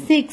6।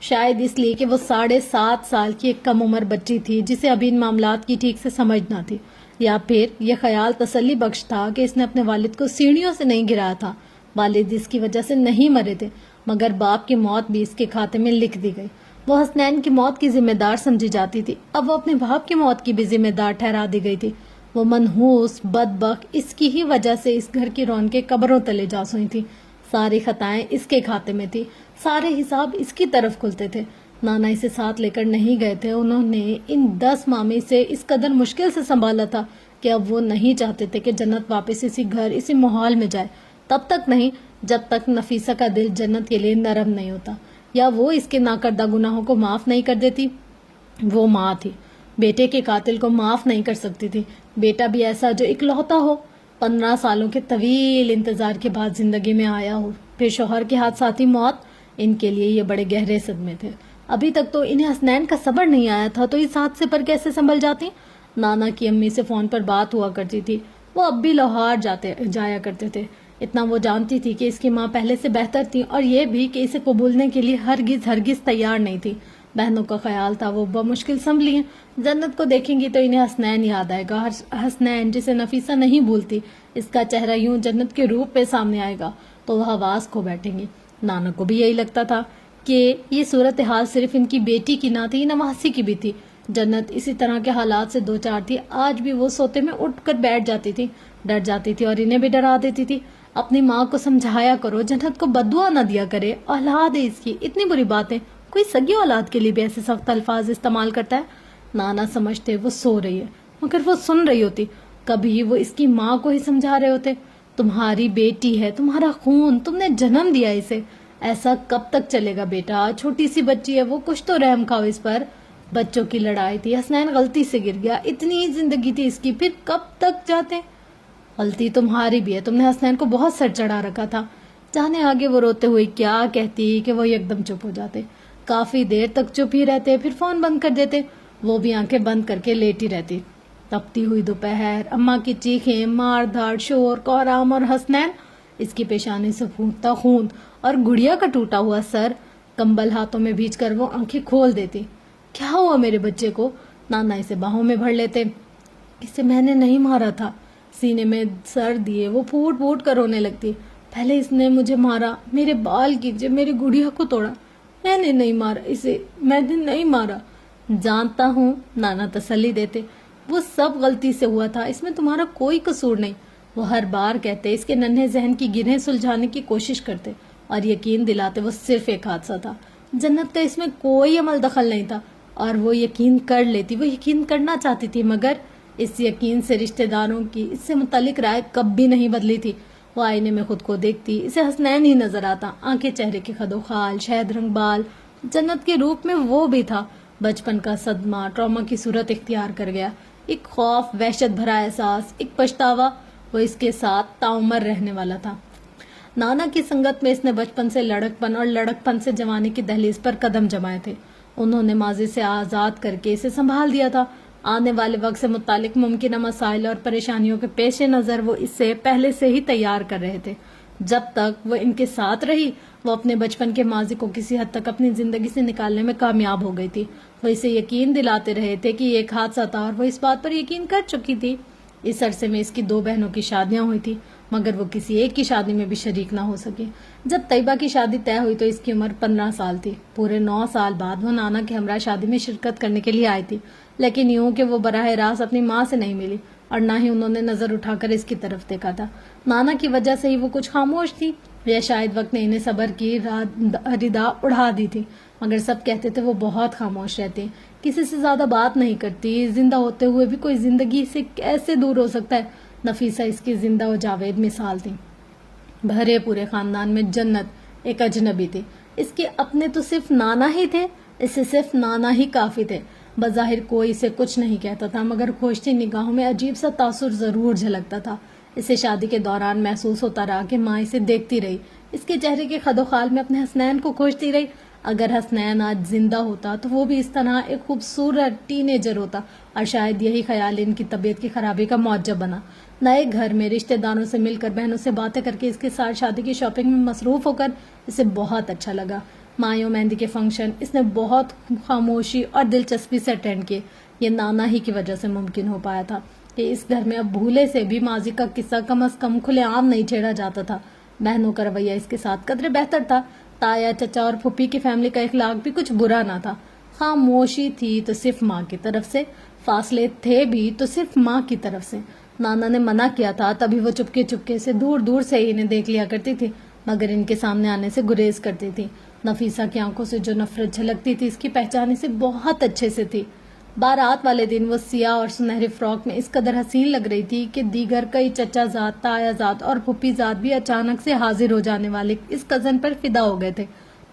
شاید اس لیے کہ وہ 7.5 سال کی ایک کم عمر بچی تھی جسے ابھی ان معاملات کی ٹھیک سے سمجھ نہ تھی، یا پھر یہ خیال تسلی بخش تھا کہ اس نے اپنے والد کو سیڑھیوں سے نہیں گرایا تھا۔ والد اس کی وجہ سے نہیں مرے تھے، مگر باپ کی موت بھی اس کے کھاتے میں لکھ دی گئی۔ وہ حسنین کی موت کی ذمہ دار سمجھی جاتی تھی، اب وہ اپنے باپ کی موت کی بھی ذمہ دار ٹھہرا دی گئی تھی۔ وہ منحوس بدبخت اس کی ہی وجہ سے اس گھر کی رونقیں قبروں تلے جا سوئی تھی۔ ساری خطائیں اس کے کھاتے میں تھی، سارے حساب اس کی طرف کھلتے تھے۔ نانا اسے ساتھ لے کر نہیں گئے تھے، انہوں نے ان 10 ماہ میں اسے اس قدر مشکل سے سنبھالا تھا کہ اب وہ نہیں چاہتے تھے کہ جنت واپس اسی گھر اسی ماحول میں جائے، تب تک نہیں جب تک نفیسہ کا دل جنت کے لیے نرم نہیں ہوتا، یا وہ اس کے ناکردہ گناہوں کو معاف نہیں کر دیتی۔ وہ ماں تھی، بیٹے کے قاتل کو معاف نہیں کر سکتی تھی، بیٹا بھی ایسا جو اکلوتا ہو، 15 سالوں کے طویل انتظار کے بعد زندگی میں آیا ہو، پھر شوہر کے حادثاتی موت، ان کے لیے یہ بڑے گہرے صدمے تھے۔ ابھی تک تو انہیں حسنین کا صبر نہیں آیا تھا، تو اس حادثے پر کیسے سنبھل جاتی؟ نانا کی امی سے فون پر بات ہوا کرتی تھی، وہ اب بھی لاہور جایا کرتے تھے۔ اتنا وہ جانتی تھی کہ اس کی ماں پہلے سے بہتر تھی، اور یہ بھی کہ اسے قبولنے کے لیے ہرگز تیار نہیں تھی۔ بہنوں کا خیال تھا وہ بمشکل سنبھلی ہیں، جنت کو دیکھیں گی تو انہیں حسنین یاد آئے گا، حسنین جسے نفیسہ نہیں بھولتی، اس کا چہرہ یوں جنت کے روپ پہ سامنے آئے گا تو وہ حواس کھو بیٹھیں گی۔ نانا کو بھی یہی لگتا تھا کہ یہ صورتحال صرف ان کی بیٹی کی نہ تھی، نواسی کی بھی تھی۔ جنت اسی طرح کے حالات سے دوچار تھی، آج بھی وہ سوتے میں اٹھ کر بیٹھ جاتی تھی، ڈر جاتی تھی اور انہیں بھی ڈرا دیتی تھی۔ اپنی ماں کو سمجھایا کرو جنت کو بددعا نہ دیا کرے، اولاد ہے اس کی، اتنی بری باتیں کوئی سگی اولاد کے لیے بھی ایسے سخت الفاظ استعمال کرتا ہے۔ نانا سمجھتے وہ سو رہی ہے، مگر وہ سن رہی ہوتی، کبھی وہ اس کی ماں کو ہی سمجھا رہے ہوتے، تمہاری بیٹی ہے، تمہارا خون، تم نے جنم دیا اسے، ایسا کب تک چلے گا بیٹا، چھوٹی سی بچی ہے وہ، کچھ تو رحم کھاؤ اس پر۔ بچوں کی لڑائی تھی، حسنین غلطی سے گر گیا، اتنی زندگی تھی اس کی، پھر کب تک جاتے؟ غلطی تمہاری بھی ہے، تم نے حسنین کو بہت سر چڑھا رکھا تھا۔ جانے آگے وہ روتے ہوئے کیا کہتی کہ وہ یکدم چپ ہو جاتے، کافی دیر تک چپ ہی رہتے، پھر فون بند کر دیتے، وہ بھی آنکھیں بند کر کے لیٹی رہتی۔ تپتی ہوئی دوپہر، اماں کی چیخیں، مار دھاڑ، شور کوہرام، اور حسنین اس کی پیشانی سے پھوٹتا خون اور گڑیا کا ٹوٹا ہوا سر، کمبل ہاتھوں میں بھیج کر وہ آنکھیں کھول دیتی۔ کیا ہوا میرے بچے کو؟ نانا اسے باہوں میں بھر لیتے، اسے میں نے نہیں مارا تھا، سینے میں سر دیے وہ پھوٹ پھوٹ کر رونے لگتی۔ پہلے اس نے مجھے مارا، میرے بال کھینچے، میری گڑیا کو توڑا، میں نے نہیں مارا اسے، میں نے نہیں مارا۔ جانتا ہوں، نانا تسلی دیتے، وہ سب غلطی سے ہوا تھا، اس میں تمہارا کوئی قصور نہیں۔ وہ ہر بار کہتے، اس کے ننھے ذہن کی گرہیں سلجھانے کی کوشش کرتے اور یقین دلاتے وہ صرف ایک حادثہ تھا، جنت کا اس میں کوئی عمل دخل نہیں تھا، اور وہ یقین کر لیتی، وہ یقین کرنا چاہتی تھی، مگر اس یقین سے رشتہ داروں کی اس سے متعلق رائے کب بھی نہیں بدلی تھی۔ وہ آئینے میں خود کو دیکھتی، اسے حسنین ہی نظر آتا، آنکھیں چہرے کے خد و خال، شہد رنگ بال، جنت کے روپ میں وہ بھی تھا۔ بچپن کا صدمہ، ٹراما کی صورت اختیار کر گیا، ایک خوف، وحشت بھرا احساس، ایک پچھتاوا، وہ اس کے ساتھ تاعمر رہنے والا تھا۔ نانا کی سنگت میں اس نے بچپن سے لڑکپن اور لڑکپن سے جوانی کی دہلیز پر قدم جمائے تھے، انہوں نے ماضی سے آزاد کر کے اسے سنبھال دیا تھا۔ آنے والے وقت سے متعلق ممکنہ مسائل اور پریشانیوں کے پیش نظر وہ اس سے پہلے سے ہی تیار کر رہے تھے۔ جب تک وہ ان کے ساتھ رہی، وہ اپنے بچپن کے ماضی کو کسی حد تک اپنی زندگی سے نکالنے میں کامیاب ہو گئی تھی۔ وہ اسے یقین دلاتے رہے تھے کہ یہ ایک حادثہ تھا، اور وہ اس بات پر یقین کر چکی تھی۔ اس عرصے میں اس کی 2 بہنوں کی شادیاں ہوئی تھی، مگر وہ کسی ایک کی شادی میں بھی شریک نہ ہو سکی۔ جب طیبہ کی شادی طے ہوئی تو اس کی عمر 15 سال تھی۔ پورے 9 سال بعد وہ نانا کے ہمراہ شادی میں شرکت کرنے کے لیے آئی تھی، لیکن یوں کہ وہ براہ راست اپنی ماں سے نہیں ملی، اور نہ ہی انہوں نے نظر اٹھا کر اس کی طرف دیکھا تھا۔ نانا کی وجہ سے ہی وہ کچھ خاموش تھی، یا شاید وقت نے انہیں صبر کی ردا اڑا دی تھی، مگر سب کہتے تھے وہ بہت خاموش رہتی، کسی سے زیادہ بات نہیں کرتی، زندہ ہوتے ہوئے بھی کوئی زندگی سے کیسے دور ہو سکتا ہے۔ نفیسہ اس کی زندہ و جاوید مثال تھی۔ بھرے پورے خاندان میں جنت ایک اجنبی تھی، اس کے اپنے تو صرف نانا ہی تھے، اسے صرف نانا ہی کافی تھے۔ بظاہر کوئی اسے کچھ نہیں کہتا تھا، مگر کھوجتی نگاہوں میں عجیب سا تاثر ضرور جھلکتا تھا۔ اسے شادی کے دوران محسوس ہوتا رہا کہ ماں اسے دیکھتی رہی، اس کے چہرے کے خد و خال میں اپنے حسنین کو کھوجتی رہی۔ اگر حسنین آج زندہ ہوتا تو وہ بھی اس طرح ایک خوبصورت ٹین ایجر ہوتا، اور شاید یہی خیال ان کی طبیعت کی خرابی کا موجب بنا۔ نئے گھر میں رشتہ داروں سے مل کر، بہنوں سے باتیں کر کے، اس کے ساتھ شادی کی شاپنگ میں مصروف ہو کر اسے بہت اچھا لگا، مایوں مہندی کے فنکشن اس نے بہت خاموشی اور دلچسپی سے اٹینڈ کیے. یہ نانا ہی کی وجہ سے ممکن ہو پایا تھا کہ اس گھر میں اب بھولے سے بھی ماضی کا قصہ کم از کم کھلے عام نہیں چھیڑا جاتا تھا. بہنوں کا رویہ اس کے ساتھ قدرے بہتر تھا. تایا چچا اور پھپھی کی فیملی کا اخلاق بھی کچھ برا نہ تھا. خاموشی تھی تو صرف ماں کی طرف سے، فاصلے تھے بھی تو صرف ماں کی طرف سے. نانا نے منع کیا تھا تبھی وہ چپکے چپکے سے دور دور سے انہیں دیکھ لیا کرتی تھی، مگر ان کے سامنے آنے سے گریز کرتی تھی. نفیسہ کی آنکھوں سے جو نفرت جھلکتی تھی اس کی پہچان اسے بہت اچھے سے تھی. بارات والے دن وہ سیاہ اور سنہری فراک میں اس قدر حسین لگ رہی تھی کہ دیگر کئی چچا زاد، تایا زاد اور پھپھی زاد بھی اچانک سے حاضر ہو جانے والے اس کزن پر فدا ہو گئے تھے.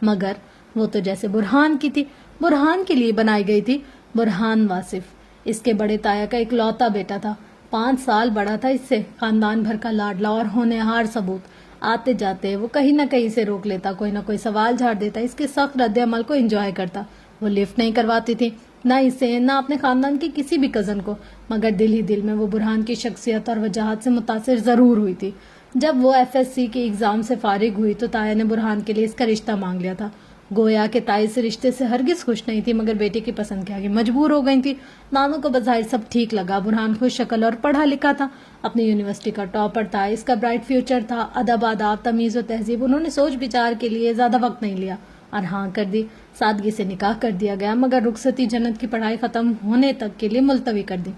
مگر وہ تو جیسے برہان کی تھی، برہان کے لیے بنائی گئی تھی. برہان واصف اس کے بڑے تایا کا اکلوتا بیٹا تھا، 5 سال بڑا تھا اس سے. خاندان بھر کا لاڈلا اور ہونہار ثبوت. آتے جاتے وہ کہیں نہ کہیں سے روک لیتا، کوئی نہ کوئی سوال جھاڑ دیتا، اس کے سخت رد عمل کو انجوائے کرتا. وہ لفٹ نہیں کرواتی تھی، نہ اسے نہ اپنے خاندان کے کسی بھی کزن کو، مگر دل ہی دل میں وہ برہان کی شخصیت اور وجاہت سے متاثر ضرور ہوئی تھی. جب وہ FSC کے ایگزام سے فارغ ہوئی تو تایا نے برہان کے لیے اس کا رشتہ مانگ لیا تھا. گویا کہ تائی اس رشتے سے ہرگز خوش نہیں تھی، مگر بیٹے کی پسند کے آگے مجبور ہو گئی تھی. نانو کو بظاہر سب ٹھیک لگا. برہان خوش شکل اور پڑھا لکھا تھا، اپنی یونیورسٹی کا ٹاپر تھا، اس کا برائٹ فیوچر تھا. ادب، آداب، تمیز و تہذیب، انہوں نے سوچ بچار کے لیے زیادہ وقت نہیں لیا اور ہاں کر دی. سادگی سے نکاح کر دیا گیا، مگر رخصتی جنت کی پڑھائی ختم ہونے تک کے لیے ملتوی کر دی.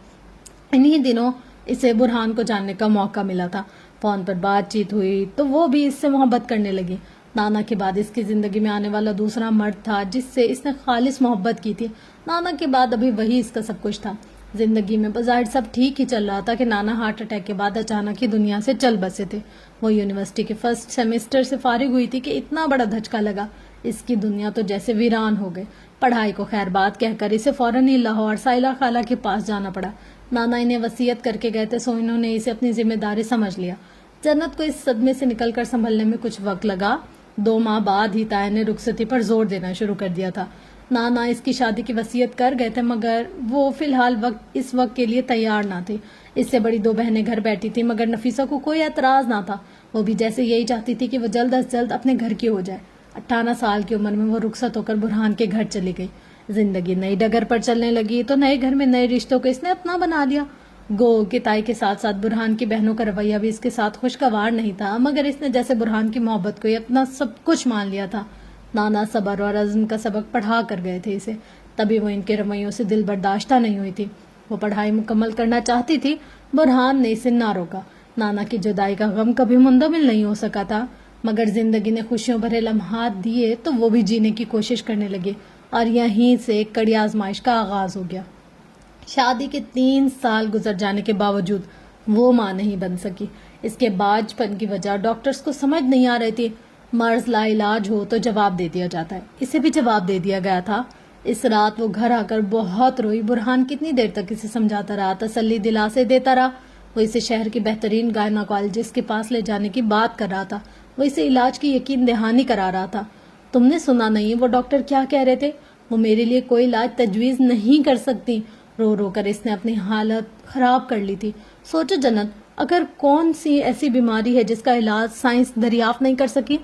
انہی دنوں اسے برہان کو جاننے کا موقع ملا تھا. فون پر بات چیت ہوئی تو وہ بھی اس سے محبت کرنے لگی. نانا کے بعد اس کی زندگی میں آنے والا دوسرا مرد تھا جس سے اس نے خالص محبت کی تھی. نانا کے بعد ابھی وہی اس کا سب کچھ تھا. زندگی میں بظاہر سب ٹھیک ہی چل رہا تھا کہ نانا ہارٹ اٹیک کے بعد اچانک ہی دنیا سے چل بسے تھے. وہ یونیورسٹی کے فرسٹ سیمسٹر سے فارغ ہوئی تھی کہ اتنا بڑا دھچکا لگا. اس کی دنیا تو جیسے ویران ہو گئے. پڑھائی کو خیر بات کہہ کر اسے فوراً ہی لاہور سائلہ خالہ کے پاس جانا پڑا. نانا انہیں وصیت کر کے گئے تھے، سو انہوں نے اسے اپنی ذمہ داری سمجھ لیا. جنت کو اس صدمے سے نکل کر سنبھلنے میں کچھ وقت لگا. 2 ماہ بعد ہی تایا نے رخصتی پر زور دینا شروع کر دیا تھا. نانا اس کی شادی کی وصیت کر گئے تھے، مگر وہ فی الحال اس وقت کے لیے تیار نہ تھی. اس سے بڑی 2 بہنیں گھر بیٹھی تھی، مگر نفیسہ کو کوئی اعتراض نہ تھا. وہ بھی جیسے یہی چاہتی تھی کہ وہ جلد از جلد اپنے گھر کی ہو جائے. 18 سال کی عمر میں وہ رخصت ہو کر برہان کے گھر چلی گئی. زندگی نئی ڈگر پر چلنے لگی تو نئے گھر میں نئے رشتوں کو اس نے اپنا بنا لیا. گو کہ تائی کے ساتھ ساتھ برہان کی بہنوں کا رویہ بھی اس کے ساتھ خوشگوار نہیں تھا، مگر اس نے جیسے برہان کی محبت کو ہی اپنا سب کچھ مان لیا تھا. نانا صبر اور عزم کا سبق پڑھا کر گئے تھے اسے، تبھی وہ ان کے رویوں سے دل برداشتہ نہیں ہوئی تھی. وہ پڑھائی مکمل کرنا چاہتی تھی، برہان نے اسے نہ روکا. نانا کی جدائی کا غم کبھی منتقل نہیں ہو سکا تھا، مگر زندگی نے خوشیوں بھرے لمحات دیے تو وہ بھی جینے کی کوشش کرنے لگے، اور یہیں سے ایک کڑی آزمائش کا آغاز ہو گیا. شادی کے 3 سال گزر جانے کے باوجود وہ ماں نہیں بن سکی. اس کے باج پن کی وجہ ڈاکٹرز کو سمجھ نہیں آ رہی تھی. مرض لا علاج ہو تو جواب دے دیا جاتا ہے، اسے بھی جواب دے دیا گیا تھا. اس رات وہ گھر آ کر بہت روئی. برہان کتنی دیر تک اسے سمجھاتا رہا، تسلی دلاسے دیتا رہا. وہ اسے شہر کی بہترین گائناکالوجسٹ کے پاس لے جانے کی بات کر رہا تھا. وہ اسے علاج کی یقین دہانی کرا رہا تھا. تم نے سنا نہیں وہ ڈاکٹر کیا کہہ رہے تھے؟ وہ میرے لیے کوئی علاج تجویز نہیں کر سکتی. رو رو کر اس نے اپنی حالت خراب کر لی تھی. سوچو جنت، اگر کون سی ایسی بیماری ہے جس کا علاج سائنس دریافت نہیں کر سکی؟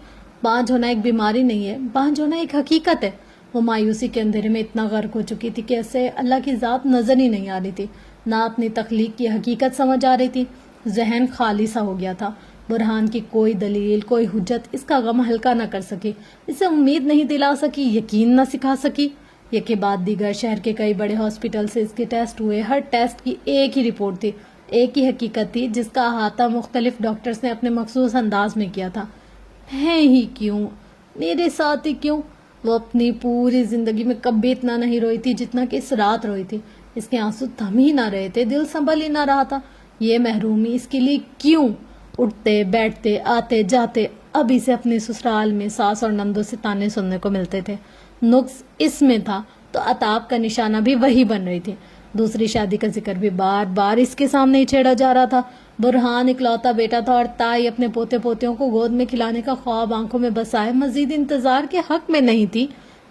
بانجھ ہونا ایک بیماری نہیں ہے، بانجھ ہونا ایک حقیقت ہے. وہ مایوسی کے اندھیرے میں اتنا غرق ہو چکی تھی کہ اسے اللہ کی ذات نظر ہی نہیں آ رہی تھی، نہ اپنی تخلیق کی حقیقت سمجھ آ رہی تھی. ذہن خالی سا ہو گیا تھا. برہان کی کوئی دلیل، کوئی حجت اس کا غم ہلکا نہ کر سکی، اسے امید نہیں دلا سکی، یقین نہ سکھا سکی. یہ کے بعد دیگر شہر کے کئی بڑے ہاسپٹل سے اس کے ٹیسٹ ہوئے. ہر ٹیسٹ کی ایک ہی رپورٹ تھی، ایک ہی حقیقت تھی جس کا احاطہ مختلف ڈاکٹرز نے اپنے مخصوص انداز میں کیا تھا. ہے ہی کیوں، میرے ساتھ ہی کیوں؟ وہ اپنی پوری زندگی میں کبھی اتنا نہیں روئی تھی جتنا کہ اس رات روئی تھی. اس کے آنسو تھم ہی نہ رہے تھے، دل سنبھل ہی نہ رہا تھا. یہ محرومی اس کے لیے کیوں؟ اٹھتے بیٹھتے آتے جاتے اب اسے اپنے سسرال میں ساس اور نندوں سے تانے سننے کو ملتے تھے. نقص اس میں تھا تو عتاب کا نشانہ بھی وہی بن رہی تھی. دوسری شادی کا ذکر بھی بار بار اس کے سامنے ہی چھیڑا جا رہا تھا. برہان اکلوتا بیٹا تھا اور تائی اپنے پوتے پوتیوں کو گود میں کھلانے کا خواب آنکھوں میں بسائے مزید انتظار کے حق میں نہیں تھی.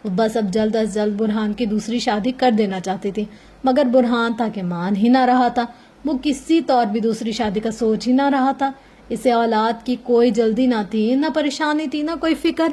بس اب جلد از جلد برہان کی دوسری شادی کر دینا چاہتی تھی، مگر برہان تھا کہ مان ہی نہ رہا تھا. وہ کسی طور بھی دوسری شادی کا سوچ ہی نہ رہا تھا. اسے اولاد کی کوئی جلدی نہ تھی، نہ پریشانی تھی، نہ کوئی فکر.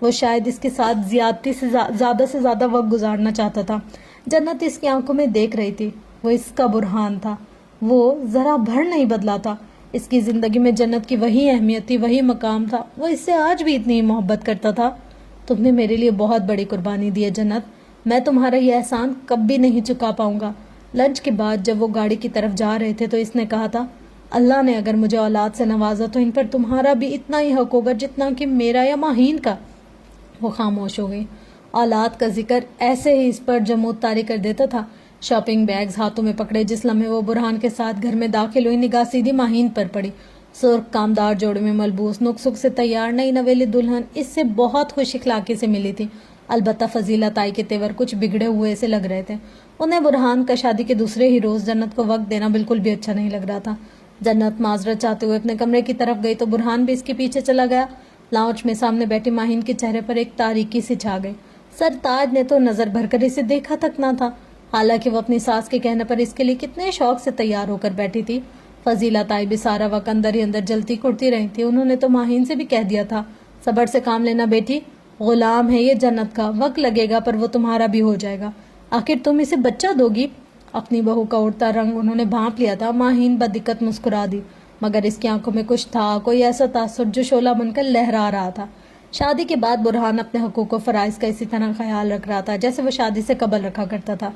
وہ شاید اس کے ساتھ زیادتی سے زیادہ وقت گزارنا چاہتا تھا۔ جنت اس کی آنکھوں میں دیکھ رہی تھی، وہ اس کا برہان تھا، وہ ذرا بھر نہیں بدلا تھا۔ اس کی زندگی میں جنت کی وہی اہمیت تھی، وہی مقام تھا، وہ اس سے آج بھی اتنی ہی محبت کرتا تھا۔ تم نے میرے لیے بہت بڑی قربانی دی ہے جنت، میں تمہارا یہ احسان کبھی نہیں چکا پاؤں گا۔ لنچ کے بعد جب وہ گاڑی کی طرف جا رہے تھے تو اس نے کہا تھا، اللہ نے اگر مجھے اولاد سے نوازا تو ان پر تمہارا بھی اتنا ہی حق ہوگا جتنا کہ میرا یا ماہین کا۔ وہ خاموش ہو گئی۔ اولاد کا ذکر ایسے ہی اس پر جمود طاری کر دیتا تھا۔ شاپنگ بیگز ہاتھوں میں پکڑے جس لمحے وہ برہان کے ساتھ گھر میں داخل ہوئی، نگاہ سیدھی ماہین پر پڑی۔ سرخ کامدار جوڑے میں ملبوس، نک سک سے تیار نئی نویلی دلہن اس سے بہت خوش اخلاقی سے ملی تھی، البتہ فضیلت آئی کے تیور کچھ بگڑے ہوئے سے لگ رہے تھے۔ انہیں برہان کا شادی کے دوسرے ہی روز جنت کو وقت دینا بالکل بھی اچھا نہیں لگ رہا تھا۔ جنت معذرت چاہتے ہوئے اپنے کمرے کی طرف گئی تو برہان بھی اس کے پیچھے چلا گیا۔ لاؤنج میں سامنے بیٹھی ماہین کے چہرے پر ایک تاریکی سی چھا گئی۔ سرتاج نے تو نظر بھر کر اسے دیکھا تک نہ تھا، حالانکہ وہ اپنی ساس کے کہنے پر اس کے لیے کتنے شوق سے تیار ہو کر بیٹھی تھی۔ فضیلت آئی بھی سارا وقت اندر ہی اندر جلتی کڑتی رہی تھی۔ انہوں نے تو ماہین سے بھی کہہ دیا تھا، صبر سے کام لینا بیٹی، غلام ہے یہ جنت کا، وقت لگے گا پر وہ تمہارا بھی ہو جائے گا، آخر تم اسے بچہ دو گی۔ اپنی بہو کا اڑتا رنگ انہوں نے بھانپ لیا تھا۔ ماہین بدقت مسکرا دی، مگر اس کی آنکھوں میں کچھ تھا، کوئی ایسا تاثر جو شعلہ بن کر لہرا رہا تھا۔ شادی کے بعد برہان اپنے حقوق و فرائض کا اسی طرح خیال رکھ رہا تھا جیسے وہ شادی سے قبل رکھا کرتا تھا۔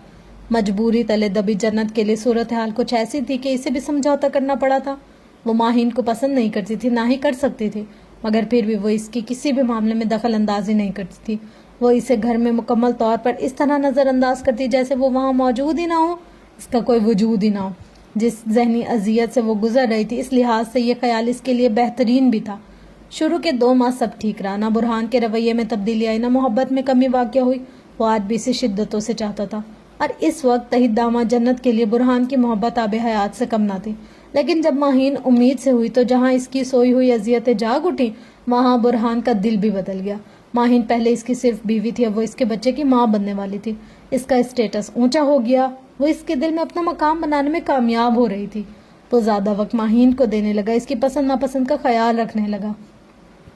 مجبوری تلے دبی جنت کے لیے صورتحال کچھ ایسی تھی کہ اسے بھی سمجھوتا کرنا پڑا تھا۔ وہ ماہین کو پسند نہیں کرتی تھی، نہ ہی کر سکتی تھی، مگر پھر بھی وہ اس کی کسی بھی معاملے میں دخل اندازی نہیں کرتی تھی۔ وہ اسے گھر میں مکمل طور پر اس طرح نظر انداز کرتی جیسے وہ وہاں موجود ہی نہ ہو، اس کا کوئی وجود ہی نہ ہو۔ جس ذہنی اذیت سے وہ گزر رہی تھی، اس لحاظ سے یہ خیال اس کے لیے بہترین بھی تھا۔ شروع کے 2 ماہ سب ٹھیک رہا، نہ برہان کے رویے میں تبدیلی آئی، نہ محبت میں کمی واقع ہوئی۔ وہ آج بھی اسے شدتوں سے چاہتا تھا، اور اس وقت تحت داماد جنت کے لیے برہان کی محبت آب حیات سے کم نہ تھی۔ لیکن جب ماہین امید سے ہوئی تو جہاں اس کی سوئی ہوئی اذیتیں جاگ اٹھیں، وہاں برہان کا دل بھی بدل گیا۔ ماہین پہلے اس کی صرف بیوی تھی، اب وہ اس کے بچے کی ماں بننے والی تھی۔ اس کا اسٹیٹس اونچا ہو گیا، وہ اس کے دل میں اپنا مقام بنانے میں کامیاب ہو رہی تھی۔ وہ زیادہ وقت ماہین کو دینے لگا، اس کی پسند ناپسند کا خیال رکھنے لگا۔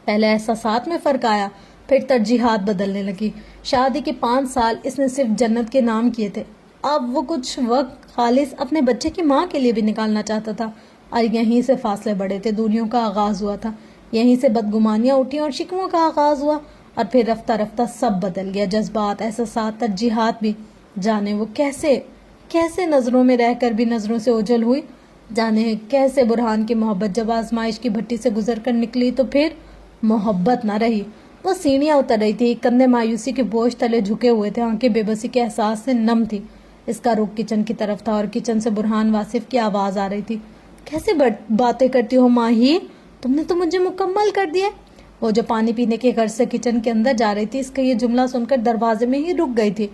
پہلے احساسات میں فرق آیا، پھر ترجیحات بدلنے لگی۔ شادی کے 5 سال اس نے صرف جنت کے نام کیے تھے، اب وہ کچھ وقت خالص اپنے بچے کی ماں کے لیے بھی نکالنا چاہتا تھا، اور یہیں سے فاصلے بڑھے تھے، دوریوں کا آغاز ہوا تھا، یہیں سے بدگمانیاں اٹھیں اور شکووں کا آغاز ہوا، اور پھر رفتہ رفتہ سب بدل گیا، جذبات، احساسات، ترجیحات بھی۔ جانے وہ کیسے نظروں میں رہ کر بھی نظروں سے اوجھل ہوئی، جانے کیسے برہان کی محبت جب آزمائش کی بھٹی سے گزر کر نکلی تو پھر محبت نہ رہی۔ وہ سینیاں اتر رہی تھی، کندھے مایوسی کے بوجھ تلے جھکے ہوئے تھے، آنکھیں بے بسی کے احساس سے نم تھی۔ اس کا رخ کچن کی طرف تھا اور کچن سے برہان واصف کی آواز آ رہی تھی، کیسے باتیں کرتی ہو ماہی، تم نے تو مجھے مکمل کر دیا۔ وہ جو پانی پینے کے غرض سے کچن کے اندر جا رہی تھی، اس کا یہ جملہ سن کر دروازے میں ہی رک گئی تھی۔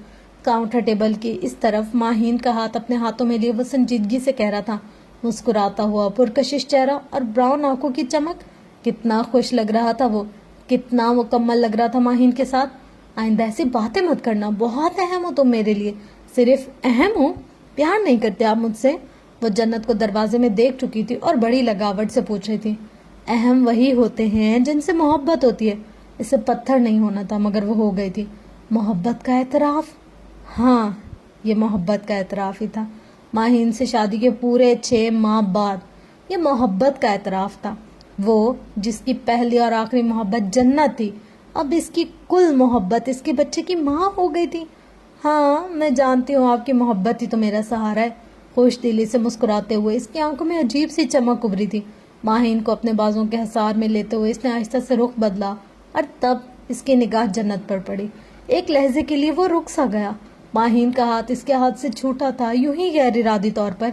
کاؤنٹر ٹیبل کی اس طرف ماہین کا ہاتھ اپنے ہاتھوں میں لیے وہ سنجیدگی سے کہہ رہا تھا، مسکراتا ہوا، پرکشش چہرہ اور براؤن آنکھوں کی چمک، کتنا خوش لگ رہا تھا وہ، کتنا مکمل لگ رہا تھا ماہین کے ساتھ۔ آئندہ ایسی باتیں مت کرنا، بہت اہم ہو تم میرے لیے۔ صرف اہم ہو، پیار نہیں کرتے آپ مجھ سے؟ وہ جنت کو دروازے میں دیکھ چکی تھی اور بڑی لگاوٹ سے پوچھ رہی تھی، اہم وہی ہوتے ہیں جن سے محبت ہوتی ہے۔ اسے پتھر نہیں ہونا تھا مگر وہ ہو گئی تھی۔ محبت کا اعتراف؟ ہاں، یہ محبت کا اعتراف ہی تھا۔ ماہین سے شادی کے پورے 6 ماہ بعد یہ محبت کا اعتراف تھا۔ وہ جس کی پہلی اور آخری محبت جنت تھی، اب اس کی کل محبت اس کے بچے کی ماں ہو گئی تھی۔ ہاں، میں جانتی ہوں آپ کی محبت ہی تو میرا سہارا ہے۔ خوش دلی سے مسکراتے ہوئے اس کی آنکھوں میں عجیب سی چمک ابھری تھی۔ ماہین کو اپنے بازوں کے حصار میں لیتے ہوئے اس نے آہستہ سے رخ بدلا، اور تب اس کی نگاہ جنت پر پڑی۔ ایک لہجے کے لیے وہ رک سا گیا۔ ماہین کا ہاتھ اس کے ہاتھ سے چھوٹا تھا، یوں ہی غیر ارادی طور پر۔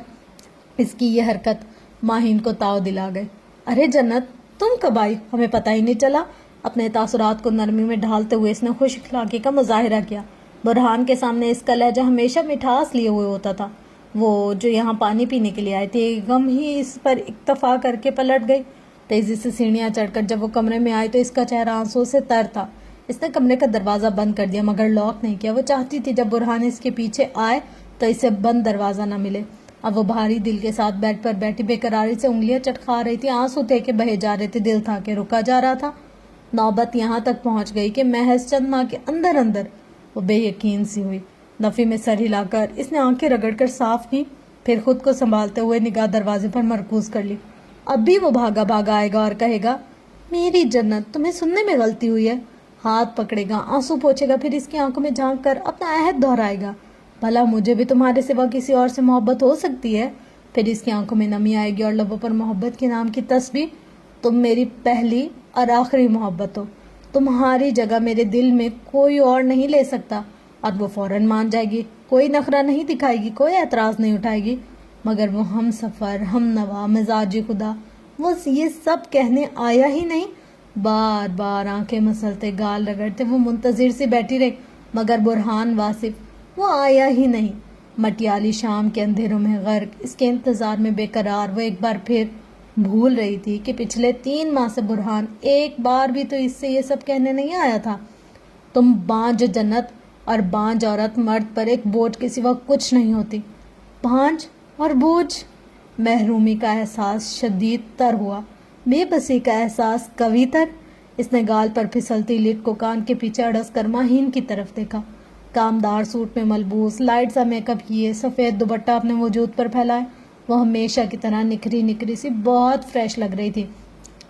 اس کی یہ حرکت ماہین کو تاؤ دلا گئی۔ ارے جنت، تم کب آئی؟ ہمیں پتہ ہی نہیں چلا۔ اپنے تاثرات کو نرمی میں ڈھالتے ہوئے اس نے خوش اخلاقی کا مظاہرہ کیا۔ برہان کے سامنے اس کا لہجہ ہمیشہ مٹھاس لیے ہوئے ہوتا تھا۔ وہ جو یہاں پانی پینے کے لیے آئے تھے، غم ہی اس پر اکتفا کر کے پلٹ گئی۔ تیزی سے سیڑھیاں چڑھ کر جب وہ کمرے میں آئی تو اس کا چہرہ آنسوں سے تر تھا۔ اس نے کمرے کا دروازہ بند کر دیا مگر لاک نہیں کیا۔ وہ چاہتی تھی جب برہان اس کے پیچھے آئے تو اسے بند دروازہ نہ ملے۔ اب وہ بھاری دل کے ساتھ بیڈ پر بیٹھی بے قراری سے انگلیاں چٹکا رہی تھی، آنسو تھے کہ بہے جا رہے تھے، دل تھا کہ رکا جا رہا تھا۔ نوبت یہاں تک پہنچ گئی کہ محض چند ماہ کے اندر اندر وہ بے یقین سی ہوئی۔ نفی میں سر ہلا کر اس نے آنکھیں رگڑ کر صاف کی، پھر خود کو سنبھالتے ہوئے نگاہ دروازے پر مرکوز کر لی۔ اب بھی وہ بھاگا بھاگا آئے گا اور کہے گا، میری جنت تمہیں سننے میں غلطی ہوئی ہے۔ ہاتھ پکڑے گا، آنسو پوچھے گا، پھر اس کی آنکھوں میں جھانک کر اپنا عہد دہرائے گا، بھلا مجھے بھی تمہارے سوا کسی اور سے محبت ہو سکتی ہے؟ پھر اس کی آنکھوں میں نمی آئے گی اور لبوں پر محبت کے نام کی تسبیح۔ تم میری پہلی اور آخری محبت ہو، تمہاری جگہ میرے دل میں کوئی اور نہیں لے سکتا۔ اور وہ فوراً مان جائے گی، کوئی نخرہ نہیں دکھائے گی، کوئی اعتراض نہیں اٹھائے گی، مگر وہ ہم سفر، ہم نوا، مزاج خدا، وہ یہ سب کہنے آیا ہی نہیں۔ بار بار آنکھیں مسلتے، گال رگڑتے وہ منتظر سی بیٹھی رہی، مگر برہان واصف وہ آیا ہی نہیں۔ مٹیالی شام کے اندھیروں میں غرق، اس کے انتظار میں بے قرار، وہ ایک بار پھر بھول رہی تھی کہ پچھلے 3 ماہ سے برہان ایک بار بھی تو اس سے یہ سب کہنے نہیں آیا تھا، تم بانجھ جنت، اور بانجھ عورت مرد پر ایک بوجھ کے سوا کچھ نہیں ہوتی۔ بانجھ اور بوجھ، محرومی کا احساس شدید تر ہوا، بے بسی کا احساس قوی تر۔ اس نے گال پر پھسلتی لٹ کو کان کے پیچھے اڑس کر ماہین کی طرف دیکھا۔ کامدار سوٹ میں ملبوس، لائٹ سا میک اپ کیے، سفید دوپٹہ اپنے وجود پر پھیلائے، وہ ہمیشہ کی طرح نکھری نکھری سی بہت فریش لگ رہی تھی۔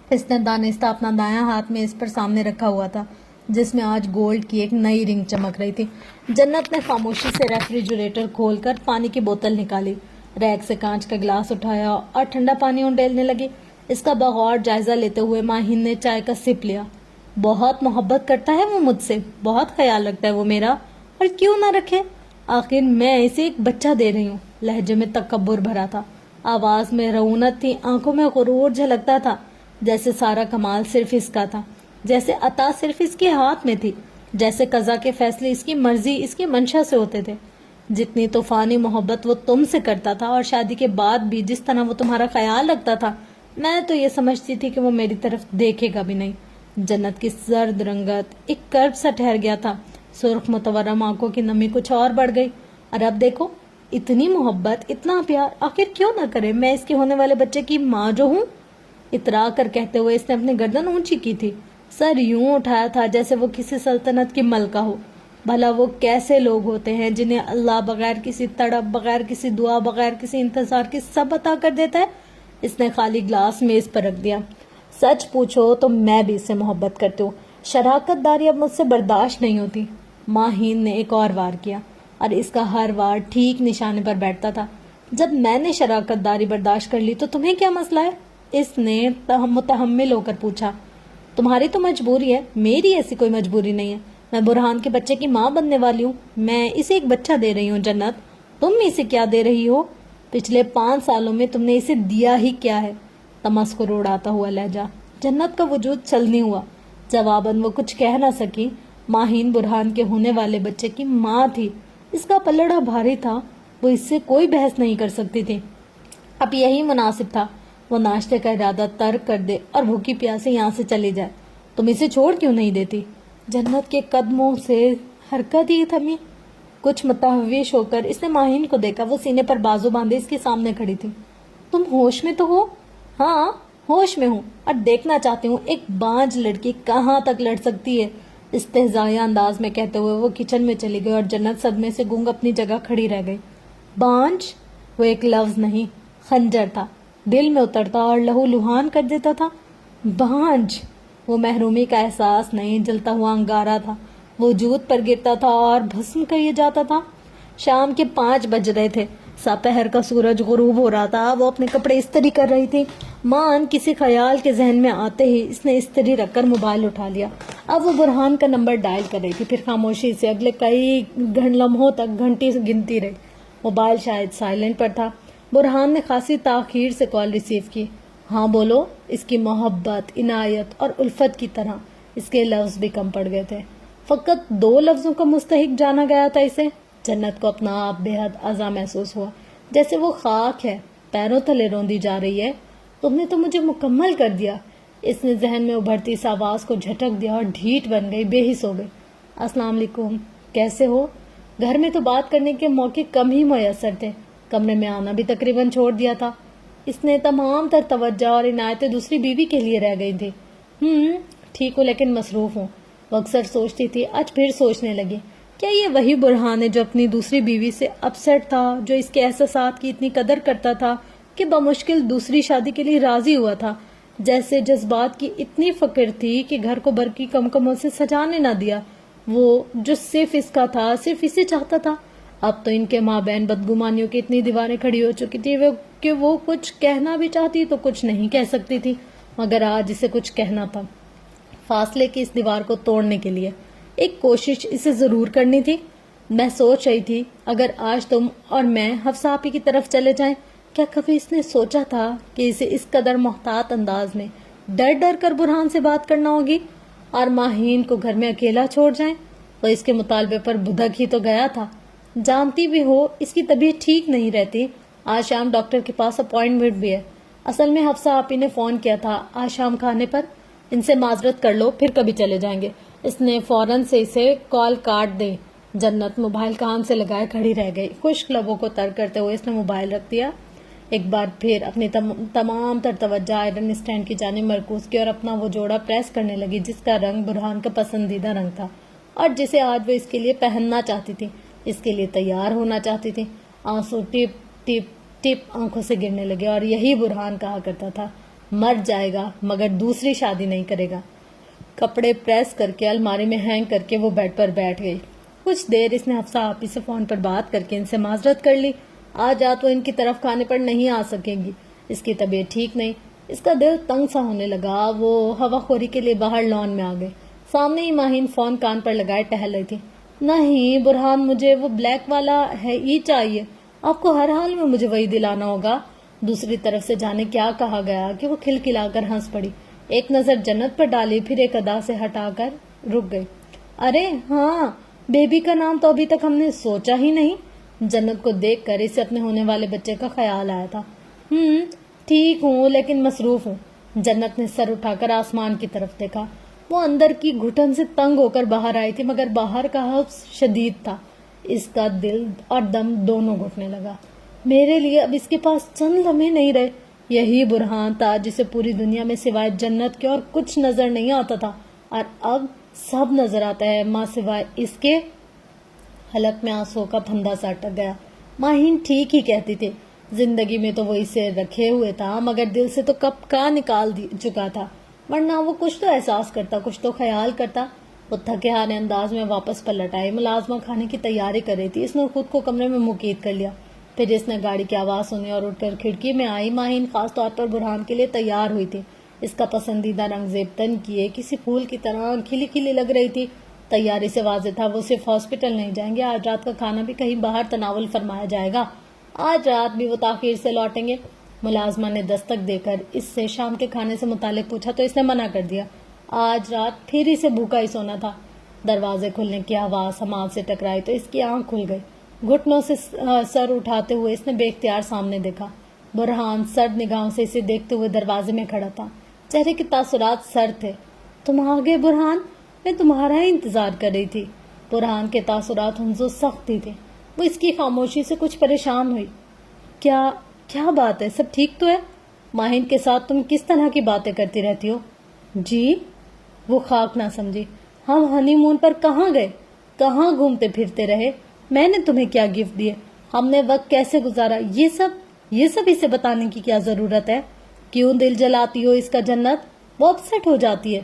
اس نے دانستہ اپنا دایاں ہاتھ میں اس پر سامنے رکھا ہوا تھا، جس میں آج گولڈ کی ایک نئی رنگ چمک رہی تھی۔ جنت نے خاموشی سے ریفریجریٹر کھول کر پانی کی بوتل نکالی، ریک سے کانچ کا گلاس اٹھایا اور ٹھنڈا پانی انڈیلنے لگی۔ اس کا بغور جائزہ لیتے ہوئے ماہین نے چائے کا سپ لیا۔ بہت محبت کرتا ہے وہ مجھ سے، بہت خیال رکھتا ہے وہ میرا، اور کیوں نہ رکھے، آخر میں اسے ایک بچہ دے رہی ہوں۔ لہجے میں تکبر بھرا تھا، آواز میں رعونت تھی، آنکھوں میں غرور جھلکتا تھا، جیسے سارا کمال صرف اس کا تھا، جیسے عطا صرف اس کے ہاتھ میں تھی، جیسے قضا کے فیصلے اس کی مرضی، اس کی منشا سے ہوتے تھے۔ جتنی طوفانی محبت وہ تم سے کرتا تھا اور شادی کے بعد بھی جس طرح وہ تمہارا خیال رکھتا تھا، میں تو یہ سمجھتی تھی کہ وہ میری طرف دیکھے گا بھی نہیں۔ جنت کی زرد رنگت ایک کرب سا ٹھہر گیا تھا، سرخ متورم آنکھوں کی نمی کچھ اور بڑھ گئی۔ اور اب دیکھو، اتنی محبت، اتنا پیار آخر کیوں نہ کرے میں اس کے ہونے والے بچے کی ماں جو ہوں؟ اترا کر کہتے ہوئے اس نے اپنی گردن اونچی کی تھی، سر یوں اٹھایا تھا جیسے وہ کسی سلطنت کی ملکہ ہو۔ بھلا وہ کیسے لوگ ہوتے ہیں جنہیں اللہ بغیر کسی تڑپ، بغیر کسی دعا، بغیر کسی انتظار کے سب عطا کر دیتا ہے؟ اس نے خالی گلاس میز پر رکھ دیا۔ سچ پوچھو تو میں بھی اس سے محبت کرتی ہوں، شراکت داری اب مجھ سے برداشت نہیں ہوتی۔ ماہین نے ایک اور وار کیا، اور اس کا ہر وار ٹھیک نشانے پر بیٹھتا تھا۔ جب میں نے شراکت داری برداشت کر لی تو تمہیں کیا مسئلہ ہے؟ اس نے متحمل ہو کر پوچھا۔ تمہاری تو مجبوری ہے، میری ایسی کوئی مجبوری نہیں ہے۔ میں برہان کے بچے کی ماں بننے والی ہوں، میں اسے ایک بچہ دے رہی ہوں۔ جنت، تم اسے کیا دے رہی ہو؟ پچھلے 5 سالوں میں تم نے اسے دیا ہی کیا ہے؟ تمسخر اڑاتا ہوا لہجہ۔ جنت کا وجود چلنی ہوا، جواباً وہ کچھ کہہ نہ سکی۔ ماہین برہان کے ہونے والے بچے کی ماں تھی، اس کا پلڑا بھاری تھا، وہ اس سے کوئی بحث نہیں کر سکتی تھی۔ اب یہی مناسب تھا وہ ناشتے کا ارادہ ترک کر دے اور بھوکی پیاسی یہاں سے چلی جائے۔ تم اسے چھوڑ کیوں نہیں دیتی؟ جنت کے قدموں سے حرکت ہی تھمی۔ کچھ متحوش ہو کر اس نے ماہین کو دیکھا، وہ سینے پر بازو باندھے اس کے سامنے کھڑی تھی۔ تم ہوش میں تو ہو؟ ہاں، ہوش میں ہوں، اور دیکھنا چاہتی ہوں ایک بانجھ لڑکی کہاں تک لڑ سکتی ہے۔ استہزائیہ انداز میں کہتے ہوئے وہ کچن میں چلی گئی اور جنت صدمے سے گونگ اپنی جگہ کھڑی رہ گئی۔ بانجھ، وہ ایک لفظ نہیں، خنجر تھا، دل میں اترتا اور لہو لہان کر دیتا تھا۔ بانجھ، وہ محرومی کا احساس نہیں، جلتا ہوا انگارہ تھا، وجود پر گرتا تھا اور بھسم کیے جاتا تھا۔ شام کے 5 بج رہے تھے، سپہر کا سورج غروب ہو رہا تھا، وہ اپنے کپڑے استری کر رہی تھی۔ مان کسی خیال کے ذہن میں آتے ہی اس نے استری رکھ کر موبائل اٹھا لیا۔ اب وہ برہان کا نمبر ڈائل کر رہی تھی، پھر خاموشی سے اگلے کئی لمحوں تک گھنٹی گنتی رہی۔ موبائل شاید سائلنٹ پر تھا۔ برہان نے خاصی تاخیر سے کال ریسیو کی۔ ہاں بولو۔ اس کی محبت، عنایت اور الفت کی طرح اس کے لفظ بھی کم پڑ گئے تھے، فقط 2 لفظوں کا مستحق جانا گیا تھا اسے۔ جنت کو اپنا آپ بے حد ازا محسوس ہوا، جیسے وہ خاک ہے، پیروں تلے روندی جا رہی ہے۔ تم نے تو مجھے مکمل کر دیا۔ اس نے ذہن میں ابھرتی اس آواز کو جھٹک دیا اور ڈھیٹ بن گئی، بے حس ہو گئی۔ السلام علیکم، کیسے ہو؟ گھر میں تو بات کرنے کے موقع کم ہی میسر تھے، کمرے میں آنا بھی تقریباً چھوڑ دیا تھا۔ اس نے تمام تر توجہ اور عنایتیں دوسری بیوی کے لیے رہ گئی تھی۔ ٹھیک ہوں لیکن مصروف ہوں. وہ اکثر سوچتی تھی. آج پھر سوچنے لگی کیا یہ وہی برہان ہے جو اپنی دوسری بیوی سے اپسیٹ تھا, جو اس کے احساسات کی اتنی قدر کرتا تھا کہ بمشکل دوسری شادی کے لیے راضی ہوا تھا, جیسے جذبات کی اتنی فکر تھی کہ گھر کو برقی کمکموں سے سجانے نہ دیا, وہ جو صرف اس کا تھا, صرف اسے چاہتا تھا. اب تو ان کے ماں بہن بدگمانیوں کی اتنی دیواریں کھڑی ہو چکی تھی کہ وہ کچھ کہنا بھی چاہتی تو کچھ نہیں کہہ سکتی تھی, مگر آج اسے کچھ کہنا تھا. فاصلے کی اس دیوار کو توڑنے کے لیے ایک کوشش اسے ضرور کرنی تھی. میں سوچ رہی تھی اگر آج تم اور میں حفصہ آپی کی طرف چلے جائیں, کیا کبھی اس نے سوچا تھا کہ اسے اس قدر محتاط انداز میں ڈر ڈر کر برہان سے بات کرنا ہوگی, اور ماہین کو گھر میں اکیلا چھوڑ جائیں. وہ اس کے مطالبے پر بدھک ہی تو گیا تھا, جانتی بھی ہو اس کی طبیعت ٹھیک نہیں رہتی. آج شام ڈاکٹر کے پاس اپوائنٹمنٹ بھی ہے. اصل میں حفصہ آپی نے فون کیا تھا آج شام کھانے پر, ان سے معذرت کر لو پھر کبھی چلے جائیں گے. اس نے فوراً سے اسے کال کاٹ دی. جنت موبائل کان سے لگائے کھڑی رہ گئی. خشک لبوں کو تر کرتے ہوئے اس نے موبائل رکھ دیا. ایک بار پھر اپنی تمام تر توجہ آئرن اسٹینڈ کی جانب مرکوز کی اور اپنا وہ جوڑا پریس کرنے لگی جس کا رنگ برہان کا پسندیدہ رنگ تھا اور جسے آج وہ اس کے لیے پہننا چاہتی تھی, اس کے لیے تیار ہونا چاہتی تھی. آنسو ٹپ ٹپ ٹپ آنکھوں سے گرنے لگے, اور یہی برہان کہا کرتا تھا مر جائے گا مگر دوسری شادی نہیں کرے گا. کپڑے پریس کر کے الماری میں ہینگ کر کے وہ بیڈ پر بیٹھ گئی. کچھ دیر اس نے حفصہ آپی سے فون پر بات کر کے ان سے معذرت کر لی. آج رات وہ ان کی طرف کھانے پر نہیں آ سکے گی, اس کی طبیعت ٹھیک نہیں. اس کا دل تنگ سا ہونے لگا. وہ ہوا خوری کے لیے باہر لان میں آ گئی. سامنے ہی ماہین فون کان پر لگائے ٹہل رہی تھی. نہیں برہان, مجھے وہ بلیک والا ہے ہی چاہیے, آپ کو ہر حال میں مجھے وہی دلانا ہوگا. دوسری طرف سے جانے کیا کہا گیا کہ وہ کھلکھلا کر ہنس پڑی. ایک نظر جنت پر ڈالی, پھر ایک ادا سے ہٹا کر رک گئی. ارے ہاں, بیبی کا نام تو ابھی تک ہم نے سوچا ہی نہیں. جنت کو دیکھ کر اسے اپنے ہونے والے بچے کا خیال آیا تھا. ٹھیک ہوں لیکن مصروف ہوں. جنت نے سر اٹھا کر آسمان کی طرف دیکھا. وہ اندر کی گھٹن سے تنگ ہو کر باہر آئی تھی, مگر باہر کا حبس شدید تھا. اس کا دل اور دم دونوں گھٹنے لگا. میرے لیے اب اس کے پاس چند لمحے نہیں رہے. یہی برہان تھا جسے پوری دنیا میں سوائے جنت کے اور کچھ نظر نہیں آتا تھا, اور اب سب نظر آتا ہے ماں سوائے اس کے. حلق میں آنسو کا پھندا سا اٹک گیا. ماہین ٹھیک ہی کہتی تھی, زندگی میں تو وہ اسے رکھے ہوئے تھا مگر دل سے تو کب کا نکال چکا تھا. ورنہ وہ کچھ تو احساس کرتا, کچھ تو خیال کرتا. وہ تھکے ہارے انداز میں واپس پلٹ آئی. ملازمہ کھانے کی تیاری کر رہی تھی. اس نے خود کو کمرے میں مقید کر لیا. پھر اس نے گاڑی کی آواز سنی اور اٹھ کر کھڑکی میں آئی. ماہین خاص طور پر برہان کے لیے تیار ہوئی تھی. اس کا پسندیدہ رنگ زیبتن کیے کسی پھول کی طرح کھلی کھلی لگ رہی تھی. تیاری سے واضح تھا وہ صرف ہاسپٹل نہیں جائیں گے, آج رات کا کھانا بھی کہیں باہر تناول فرمایا جائے گا. آج رات بھی وہ تاخیر سے لوٹیں گے. ملازمہ نے دستک دے کر اس سے شام کے کھانے سے متعلق پوچھا تو اس نے منع کر دیا. آج رات پھر اسے بھوکا ہی سونا تھا. دروازے کھلنے کی آواز حماد سے ٹکرائی تو اس کی آنکھ کھل گئی. گھٹنوں سے سر اٹھاتے ہوئے اس نے بے اختیار سامنے دیکھا. برہان سرد نگاہوں سے اسے دیکھتے ہوئے دروازے میں کھڑا تھا. چہرے کے تاثرات سرد تھے. تم آ گئے برہان, میں تمہارا ہی انتظار کر رہی تھی. برہان کے تاثرات ہنزو سختی تھے. وہ اس کی خاموشی سے کچھ پریشان ہوئی. کیا بات ہے, سب ٹھیک تو ہے؟ ماہین کے ساتھ تم کس طرح کی باتیں کرتی رہتی ہو؟ جی, وہ خاک نہ سمجھی. ہم ہنی مون پر کہاں گئے, کہاں گھومتے پھرتے رہے, میں نے تمہیں کیا گفٹ دیے, ہم نے وقت کیسے گزارا, یہ سب اسے بتانے کی کیا ضرورت ہے؟ کیوں دل جلاتی ہو اس کا جنت؟ وہ اپسیٹ ہو جاتی ہے.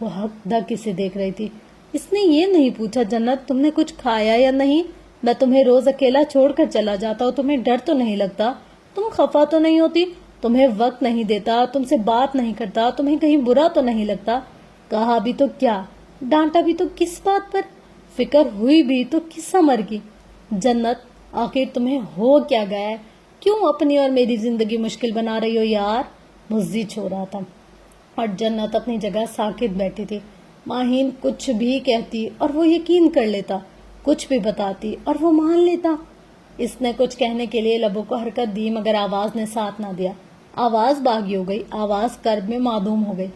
وہ حق دک اسے دیکھ رہی تھی. اس نے یہ نہیں پوچھا جنت تم نے کچھ کھایا یا نہیں, میں تمہیں روز اکیلا چھوڑ کر چلا جاتا ہوں, تمہیں ڈر تو نہیں لگتا, تم خفا تو نہیں ہوتی, تمہیں وقت نہیں دیتا, تم سے بات نہیں کرتا, تمہیں کہیں برا تو نہیں لگتا؟ کہا بھی تو کیا, ڈانٹا بھی تو کس بات پر, فکر ہوئی بھی تو کس امر کی؟ جنت آخر تمہیں ہو کیا گیا ہے, کیوں اپنی اور میری زندگی مشکل بنا رہی ہو یار؟ مزی چھو رہا تھا اور جنت اپنی جگہ ساکت بیٹھی تھی. ماہین کچھ بھی کہتی اور وہ یقین کر لیتا, کچھ بھی بتاتی اور وہ مان لیتا. اس نے کچھ کہنے کے لیے لبوں کو حرکت دی مگر آواز نے ساتھ نہ دیا. آواز باغی ہو گئی, آواز کرب میں معدوم ہو گئی.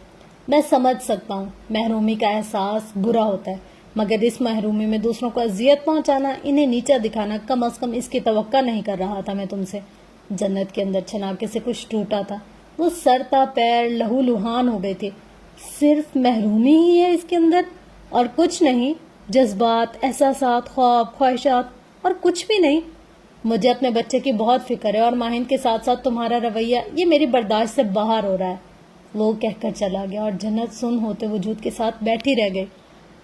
میں سمجھ سکتا ہوں محرومی کا احساس برا ہوتا ہے, مگر اس محرومی میں دوسروں کو اذیت پہنچانا, انہیں نیچا دکھانا, کم از کم اس کی توقع نہیں کر رہا تھا میں تم سے. جنت کے اندر چھناکے سے کچھ ٹوٹا تھا. وہ سر تا پیر لہو لہان ہو گئے تھے. صرف محرومی ہی ہے اس کے اندر اور کچھ نہیں، جذبات، احساسات، خواب، خواہشات اور کچھ بھی نہیں۔ مجھے اپنے بچے کی بہت فکر ہے اور ماہین کے ساتھ ساتھ تمہارا رویہ یہ میری برداشت سے باہر ہو رہا ہے، وہ کہہ کر چلا گیا اور جنت سن ہوتے وجود کے ساتھ بیٹھی رہ گئی۔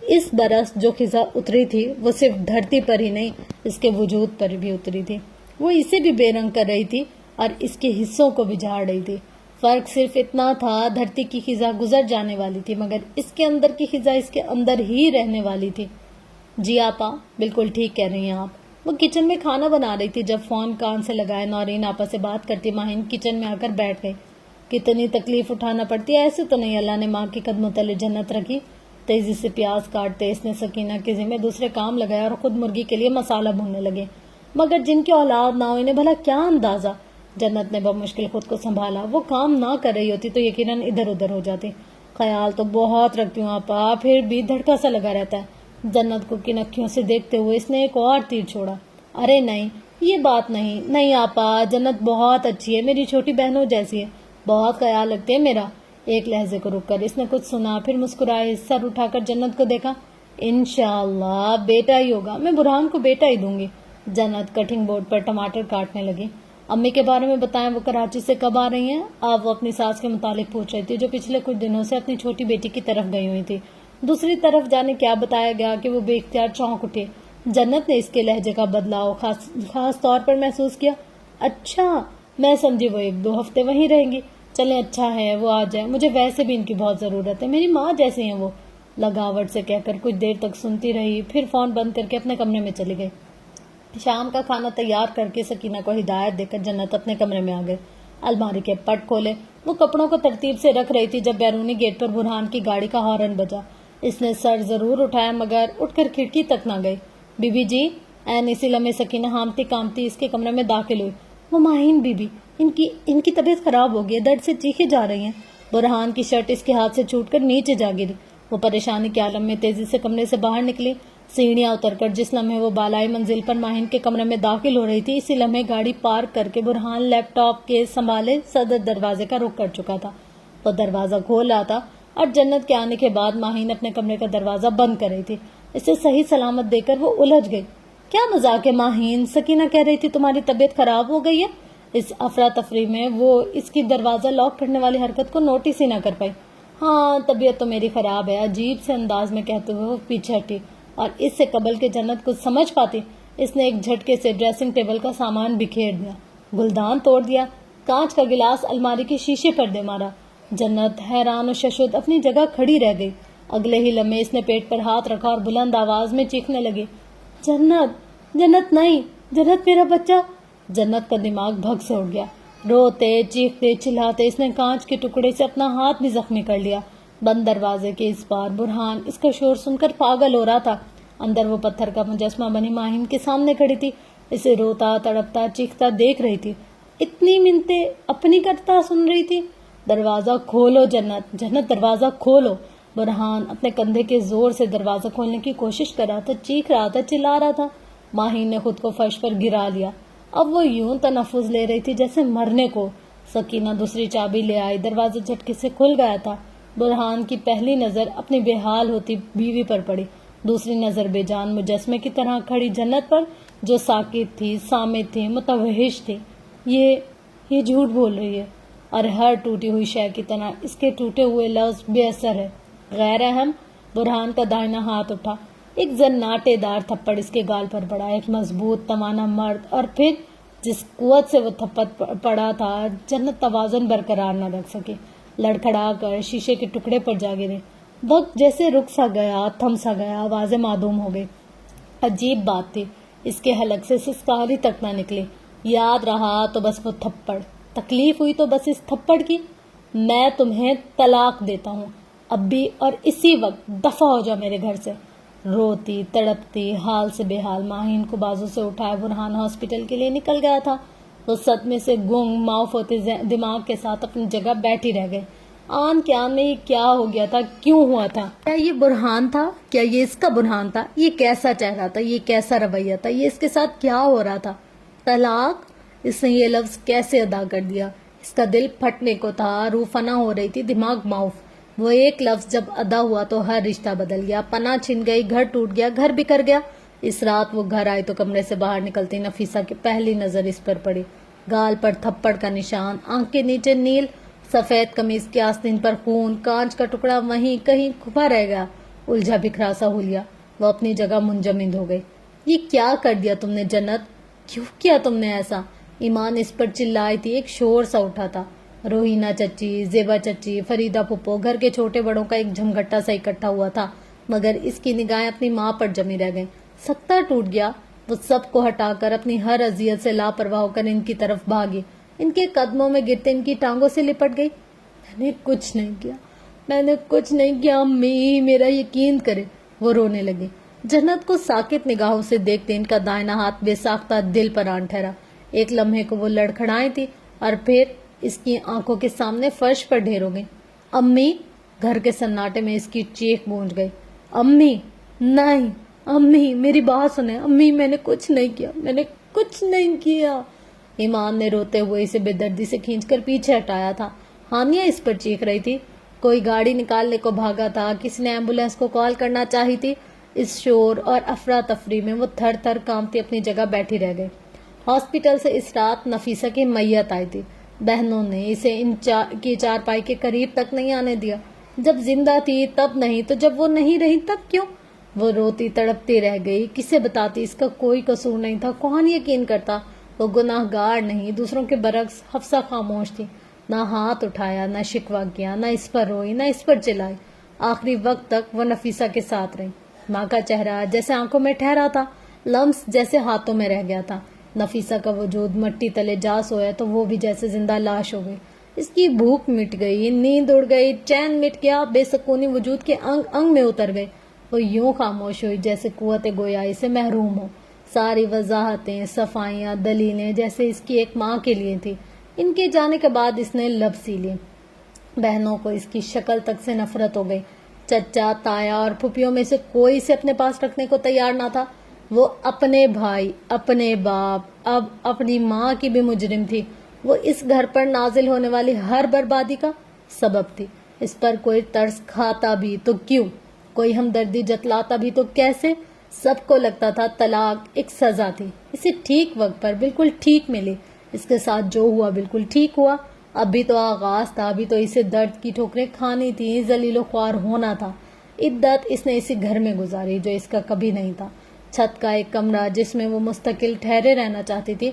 اس برس جو خزاں اتری تھی وہ صرف دھرتی پر ہی نہیں، اس کے وجود پر بھی اتری تھی۔ وہ اسے بھی بے رنگ کر رہی تھی اور اس کے حصوں کو بھی جھاڑ رہی تھی۔ فرق صرف اتنا تھا، دھرتی کی خزاں گزر جانے والی تھی مگر اس کے اندر کی خزاں اس کے اندر ہی رہنے والی تھی۔ جی آپا، بالکل ٹھیک کہہ رہی ہیں آپ۔ وہ کچن میں کھانا بنا رہی تھی جب فون کان سے لگائے نورین آپا سے بات کرتی ماہین کچن میں آ کر بیٹھ گئی۔ کتنی تکلیف اٹھانا پڑتی ہے، ایسے تو نہیں اللہ نے ماں کے قدموں تلے جنت رکھی۔ تیزی سے پیاز کاٹتے اس نے سکینہ کے ذمہ دوسرے کام لگایا اور خود مرغی کے لیے مسالہ بھوننے لگے۔ مگر جن کی اولاد نہ ہو انہیں بھلا کیا اندازہ۔ جنت نے بمشکل خود کو سنبھالا، وہ کام نہ کر رہی ہوتی تو یقیناً ادھر ادھر ہو جاتی۔ خیال تو بہت رکھتی ہوں آپا، پھر بھی دھڑکا سا لگا رہتا ہے۔ جنت کو کن اکھیوں سے دیکھتے ہوئے اس نے ایک اور تیر چھوڑا۔ ارے نہیں، یہ بات نہیں آپا، جنت بہت اچھی ہے، میری چھوٹی بہنوں جیسی ہے، بہت خیال رکھتے ہیں میرا۔ ایک لہجے کو رک کر اس نے کچھ سنا، پھر مسکرائے، سر اٹھا کر جنت کو دیکھا۔ انشاءاللہ بیٹا ہی ہوگا، میں برہان کو بیٹا ہی دوں گی۔ جنت کٹنگ بورڈ پر ٹماٹر کاٹنے لگی۔ امی کے بارے میں بتائیں، وہ کراچی سے کب آ رہی ہیں؟ آپ وہ اپنی ساس کے متعلق پوچھ رہی تھی جو پچھلے کچھ دنوں سے اپنی چھوٹی بیٹی کی طرف گئی ہوئی تھی۔ دوسری طرف جانے کیا بتایا گیا کہ وہ بے اختیار چونک اٹھے۔ جنت نے اس کے لہجے کا بدلاؤ خاص طور پر محسوس کیا۔ اچھا، میں سمجھی وہ 1-2 ہفتے وہیں رہیں گی۔ چلیں اچھا ہے وہ آ جائے، مجھے ویسے بھی ان کی بہت ضرورت ہے، میری ماں جیسے ہیں وہ، لگاوٹ سے کہہ کر کچھ دیر تک سنتی رہی، پھر فون بند کر کے اپنے کمرے میں چلی گئی۔ شام کا کھانا تیار کر کے سکینہ کو ہدایت دے کر جنت اپنے کمرے میں آ گئی۔ الماری کے پٹ کھولے، وہ کپڑوں کو ترتیب سے رکھ رہی تھی جب بیرونی گیٹ پر برہان کی گاڑی کا ہارن بجا۔ اس نے سر ضرور اٹھایا مگر اٹھ کر کھڑکی تک نہ گئی۔ بی بی جی، این اسی لمحے سکینہ ہامتی کامتی اس کے کمرے میں داخل ہوئی۔ وہ ماہین بی بی، ان کی طبیعت خراب ہو گئی ہے، درد سے چیخے جا رہی ہیں۔ برہان کی شرٹ اس کے ہاتھ سے چھوٹ کر نیچے جا گری۔ وہ پریشانی کے عالم میں تیزی سے کمرے سے باہر نکلی۔ سیڑھیاں اتر کر جس لمحے وہ بالائی منزل پر ماہین کے کمرے میں داخل ہو رہی تھی، اسی لمحے گاڑی پارک کر کے برہان لیپ ٹاپ کے سنبھالے صدر دروازے کا رخ کر چکا تھا۔ وہ دروازہ کھول رہا تھا اور جنت کے آنے کے بعد ماہین اپنے کمرے کا دروازہ بند کر رہی تھی۔ اسے صحیح سلامت دے کر وہ الجھ گئی۔ کیا مذاق ہے ماہین؟ سکینہ کہہ رہی تھی تمہاری طبیعت خراب ہو گئی ہے۔ اس افراتفری میں وہ اس کی دروازہ لاک کرنے والی حرکت کو نوٹس ہی نہ کر پائی۔ ہاں، طبیعت تو میری خراب ہے، عجیب سے انداز میں کہتے ہوئے وہ پیچھے ہٹی، اور اس سے قبل کہ جنت کچھ سمجھ پاتی اس نے ایک جھٹکے سے ڈریسنگ ٹیبل کا سامان بکھیر دیا، گلدان توڑ دیا، کانچ کا گلاس الماری کے شیشے پر دے مارا۔ جنت حیران و ششد اپنی جگہ کھڑی رہ گئی۔ اگلے ہی لمحے اس نے پیٹ پر ہاتھ رکھا اور بلند آواز میں چیخنے لگی، جنت نہیں، جنت میرا بچہ۔ جنت کا دماغ بھگ سے اٹھ گیا۔ روتے چیختے چلاتے اس نے کانچ کے ٹکڑے سے اپنا ہاتھ بھی زخمی کر لیا۔ بند دروازے کے اس پار برہان اس کا شور سن کر پاگل ہو رہا تھا۔ اندر وہ پتھر کا مجسمہ بنی ماہین کے سامنے کھڑی تھی، اسے روتا تڑپتا چیختا دیکھ رہی تھی، اتنی منتیں اپنی کرتا سن رہی تھی۔ دروازہ کھولو جنت دروازہ کھولو۔ برہان اپنے کندھے کے زور سے دروازہ کھولنے کی کوشش کر رہا تھا، چیخ رہا تھا، چلا رہا تھا۔ ماہین نے خود کو فرش پر گرا لیا۔ اب وہ یوں تنفس لے رہی تھی جیسے مرنے کو۔ سکینہ دوسری چابی لے آئی، دروازہ جھٹکے سے کھل گیا تھا۔ برہان کی پہلی نظر اپنی بے حال ہوتی بیوی پر پڑی، دوسری نظر بے جان مجسمے کی طرح کھڑی جنت پر جو ساکت تھی، صامت تھی، متوحش تھی۔ یہ جھوٹ بول رہی ہے اور ہر ٹوٹی ہوئی شے کی طرح اس کے ٹوٹے ہوئے لفظ بے اثر ہے۔ غیر اہم۔ برہان کا دائنا ہاتھ اٹھا، ایک زناٹے دار تھپڑ اس کے گال پر پڑا۔ ایک مضبوط توانا مرد، اور پھر جس قوت سے وہ تھپڑ پڑا تھا جنت توازن برقرار نہ رکھ سکی، لڑکھڑا کر شیشے کے ٹکڑے پر جا گرے۔ وقت جیسے رک سا گیا، تھم سا گیا، آوازیں معدوم ہو گئی۔ عجیب بات تھی، اس کے حلق سے سسکاری تک نہ نکلی۔ یاد رہا تو بس وہ تھپڑ، تکلیف ہوئی تو بس اس تھپڑ کی۔ میں تمہیں طلاق دیتا ہوں، اب بھی اور اسی وقت، دفع ہو جا میرے گھر سے۔ روتی تڑپتی حال سے بے حال ماہین کو بازو سے اٹھائے برہان ہاسپٹل کے لیے نکل گیا تھا۔ وہ صدمے سے گنگ معاف ہوتے دماغ کے ساتھ اپنی جگہ بیٹھی رہ گئی۔ آن کے آن میں یہ کیا ہو گیا تھا، کیوں ہوا تھا؟ کیا یہ برہان تھا؟ کیا یہ اس کا برہان تھا؟ یہ کیسا چہرہ تھا؟ یہ کیسا رویہ تھا؟ یہ اس کے ساتھ کیا ہو رہا تھا؟ طلاق؟ اس نے یہ لفظ کیسے ادا کر دیا؟ اس کا دل پھٹنے کو تھا، روح فنا ہو رہی تھی، دماغ معاف۔ وہ ایک لفظ جب ادا ہوا تو ہر رشتہ بدل گیا، پناہ چھن گئی، گھر ٹوٹ گیا، گھر بکھر گیا۔ اس رات وہ گھر آئی تو کمرے سے باہر نکلتی نفیسہ کی پہلی نظر اس پر پڑی، گال پر تھپڑ کا نشان، آنکھ کے نیچے نیل سفید قمیض کے آستین پر خون، کانچ کا ٹکڑا وہیں کہیں کھپا رہ گیا، الجھا بکھرا سا ہولیا۔ وہ اپنی جگہ منجمد ہو گئی۔ یہ کیا کر دیا تم نے جنت؟ کیوں کیا تم نے ایسا؟ ایمان اس پر چلائی تھی، ایک شور سا اٹھا تھا۔ روہینہ چچی، زیبا چچی، فریدہ پھپھو، گھر کے چھوٹے بڑوں کا ایک جھمگھٹا سا اکٹھا ہوا تھا، مگر اس کی نگاہیں اپنی ماں پر جمی رہ گئیں۔ سکتا ٹوٹ گیا۔ وہ سب کو ہٹا کر اپنی ہر اذیت سے لاپرواہ ہو کر ان کی طرف بھاگی، ان کے قدموں میں گرتے ان کی ٹانگوں سے لپٹ گئی۔ میں نے کچھ نہیں کیا، میں نے کچھ نہیں کیا امی، میرا یقین کرے۔ وہ رونے لگی۔ جنت کو ساکت نگاہوں سے دیکھتے ان کا دائنا ہاتھ بے ساختہ دل پر آن ٹھہرا۔ ایک لمحے کو وہ لڑکھڑائی تھی اور پھر اس کی آنکھوں کے سامنے فرش پر ڈھیر ہو گئی۔ امی! گھر کے سناٹے میں اس کی چیخ گونج گئی۔ امی! نہیں امی، میری بات سنیں امی، میں نے کچھ نہیں کیا، میں نے کچھ نہیں کیا۔ ایمان نے روتے ہوئے اسے بے دردی سے کھینچ کر پیچھے ہٹایا تھا۔ ہانیہ اس پر چیخ رہی تھی۔ کوئی گاڑی نکالنے کو بھاگا تھا، کسی نے ایمبولینس کو کال کرنا چاہی تھی۔ اس شور اور افراتفری میں وہ تھر تھر کانپتی اپنی جگہ بیٹھی رہ گئی۔ ہاسپٹل سے اس رات نفیسہ کی میت آئی تھی۔ بہنوں نے اسے ان کی چارپائی کے قریب تک نہیں آنے دیا۔ جب زندہ تھی تب نہیں، تو جب وہ نہیں رہی تب کیوں؟ وہ روتی تڑپتی رہ گئی۔ کسے بتاتی اس کا کوئی قصور نہیں تھا، کون یقین کرتا؟ وہ گناہ گار نہیں، دوسروں کے برعکس حفصہ خاموش تھی، نہ ہاتھ اٹھایا، نہ شکوہ کیا، نہ اس پر روئی، نہ اس پر چلائی۔ آخری وقت تک وہ نفیسہ کے ساتھ رہی۔ ماں کا چہرہ جیسے آنکھوں میں ٹھہرا تھا، لمس جیسے ہاتھوں میں رہ گیا تھا۔ نفیسہ کا وجود مٹی تلے جا سویا تو وہ بھی جیسے زندہ لاش ہو گئی۔ اس کی بھوک مٹ گئی، نیند اڑ گئی، چین مٹ گیا، بے سکونی وجود کے انگ انگ میں اتر گئی۔ وہ یوں خاموش ہوئی جیسے قوت گویائی سے محروم ہو۔ ساری وضاحتیں، صفائیاں، دلیلیں جیسے اس کی ایک ماں کے لیے تھی۔ ان کے جانے کے بعد اس نے لب سی لی۔ بہنوں کو اس کی شکل تک سے نفرت ہو گئی۔ چچا، تایا اور پھپھیوں میں سے کوئی اسے اپنے پاس رکھنے کو تیار نہ تھا۔ وہ اپنے بھائی، اپنے باپ، اب اپنی ماں کی بھی مجرم تھی۔ وہ اس گھر پر نازل ہونے والی ہر بربادی کا سبب تھی۔ اس پر کوئی ترس کھاتا بھی تو کیوں؟ کوئی ہمدردی جتلاتا بھی تو کیسے؟ سب کو لگتا تھا طلاق ایک سزا تھی۔ اسے ٹھیک وقت پر بالکل ٹھیک ملی۔ اس کے ساتھ جو ہوا بالکل ٹھیک ہوا۔ اب بھی تو آغاز تھا، ابھی تو اسے درد کی ٹھوکریں کھانی تھی، ذلیل و خوار ہونا تھا۔ عدت اس نے اسی گھر میں گزاری جو اس کا کبھی نہیں تھا۔ چھت کا ایک کمرہ جس میں وہ مستقل ٹھہرے رہنا چاہتی تھی،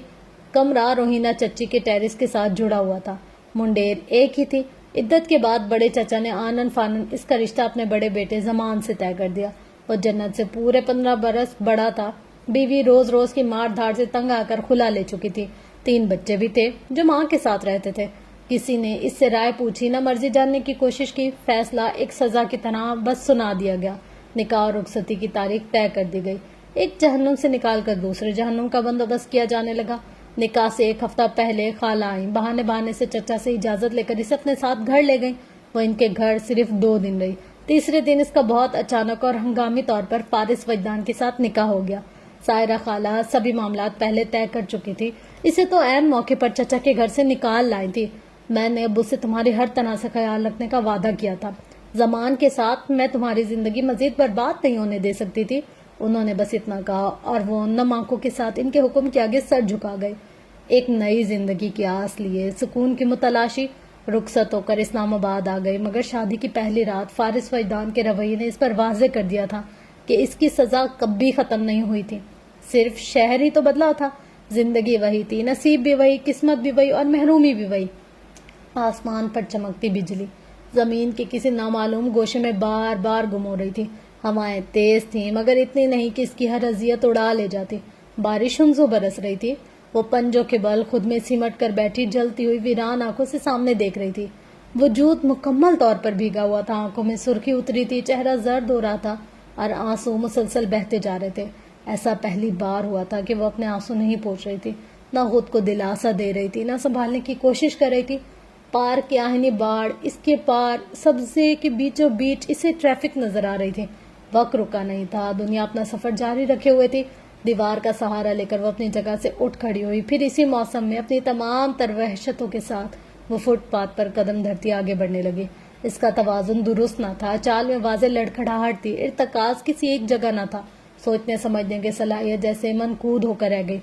کمرہ روہینہ چچی کے ٹیرس کے ساتھ جڑا ہوا تھا۔ منڈیر ایک ہی تھی۔ عدت کے بعد بڑے چچا نے آنن فانن اس کا رشتہ اپنے بڑے بیٹے زمان سے طے کر دیا۔ وہ جنت سے پورے 15 برس بڑا تھا۔ بیوی روز روز کی مار دھاڑ سے تنگ آ کر خلا لے چکی تھی۔ 3 بچے بھی تھے جو ماں کے ساتھ رہتے تھے۔ کسی نے اس سے رائے پوچھی نہ مرضی جاننے کی کوشش کی۔ فیصلہ ایک سزا کی طرح بس سنا دیا گیا۔ نکاح اور رخصتی کی تاریخ طے کر دی گئی۔ ایک جہنم سے نکال کر دوسرے جہنم کا بندوبست کیا جانے لگا۔ نکاح سے 1 ہفتہ پہلے خالہ آئیں، بہانے بہانے سے چچا سے اجازت لے کر اسے اپنے ساتھ گھر لے گئیں۔ وہ ان کے گھر صرف 2 دن رہی۔ تیسرے دن اس کا بہت اچانک اور ہنگامی طور پر فارغ وجدان کے ساتھ نکاح ہو گیا۔ سائرہ خالہ سبھی معاملات پہلے طے کر چکی تھی۔ اسے تو عین موقع پر چچا کے گھر سے نکال لائی تھی۔ میں نے ابو سے تمہاری ہر طرح سے خیال رکھنے کا وعدہ کیا تھا۔ زمان کے ساتھ میں تمہاری زندگی مزید برباد نہیں ہونے دے سکتی تھی۔ انہوں نے بس اتنا کہا اور وہ نم آنکھوں کے ساتھ ان کے حکم کے آگے سر جھکا گئے۔ ایک نئی زندگی کی آس لیے، سکون کی متلاشی، رخصت ہو کر اسلام آباد آ گئے، مگر شادی کی پہلی رات فارغ وجدان کے رویے نے اس پر واضح کر دیا تھا کہ اس کی سزا کبھی ختم نہیں ہوئی تھی۔ صرف شہر ہی تو بدلا تھا، زندگی وہی تھی، نصیب بھی وہی، قسمت بھی وہی اور محرومی بھی وہی۔ آسمان پر چمکتی بجلی زمین کے کسی نامعلوم گوشے میں بار بار گم ہو رہی تھی۔ ہوائیں تیز تھیں مگر اتنی نہیں کہ اس کی ہر اذیت اڑا لے جاتی۔ بارش ہنزو برس رہی تھی۔ وہ پنجوں کے بل خود میں سمٹ کر بیٹھی جلتی ہوئی ویران آنکھوں سے سامنے دیکھ رہی تھی۔ وجود مکمل طور پر بھیگا ہوا تھا، آنکھوں میں سرخی اتری تھی، چہرہ زرد ہو رہا تھا اور آنسو مسلسل بہتے جا رہے تھے۔ ایسا پہلی بار ہوا تھا کہ وہ اپنے آنسو نہیں پوچھ رہی تھی، نہ خود کو دلاسا دے رہی تھی، نہ سنبھالنے کی کوشش کر رہی تھی۔ پار کی آہنی باڑ، اس کے پار سبزے کے بیچوں بیچ اسے ٹریفک نظر آ رہی تھی۔ وقت رکا نہیں تھا، دنیا اپنا سفر جاری رکھے ہوئے تھی۔ دیوار کا سہارا لے کر وہ اپنی جگہ سے اٹھ کھڑی ہوئی، پھر اسی موسم میں اپنی تمام تر وحشتوں کے ساتھ وہ فٹ پاتھ پر قدم دھرتی آگے بڑھنے لگی۔ اس کا توازن درست نہ تھا، چال میں واضح لڑکھڑاہٹ تھی، ارتکاز کسی ایک جگہ نہ تھا، سوچنے سمجھنے کی صلاحیت جیسے منقود ہو کر رہ گئی۔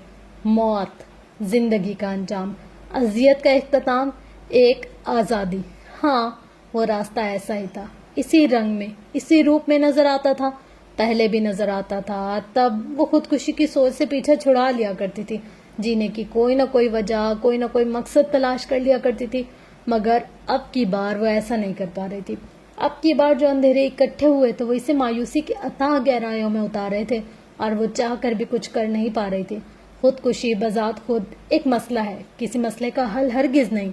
موت، زندگی کا انجام، اذیت کا اختتام، ایک آزادی۔ ہاں، وہ راستہ ایسا ہی تھا، اسی رنگ میں، اسی روپ میں نظر آتا تھا، پہلے بھی نظر آتا تھا۔ تب وہ خودکشی کی سوچ سے پیچھا چھڑا لیا کرتی تھی، جینے کی کوئی نہ کوئی وجہ، کوئی نہ کوئی مقصد تلاش کر لیا کرتی تھی، مگر اب کی بار وہ ایسا نہیں کر پا رہی تھی۔ اب کی بار جو اندھیرے اکٹھے ہوئے تو وہ اسے مایوسی کی اتھاہ گہرائیوں میں اتار رہے تھے، اور وہ چاہ کر بھی کچھ کر نہیں پا رہی تھی۔ خودکشی بذات خود ایک مسئلہ ہے، کسی مسئلے کا حل ہرگز نہیں۔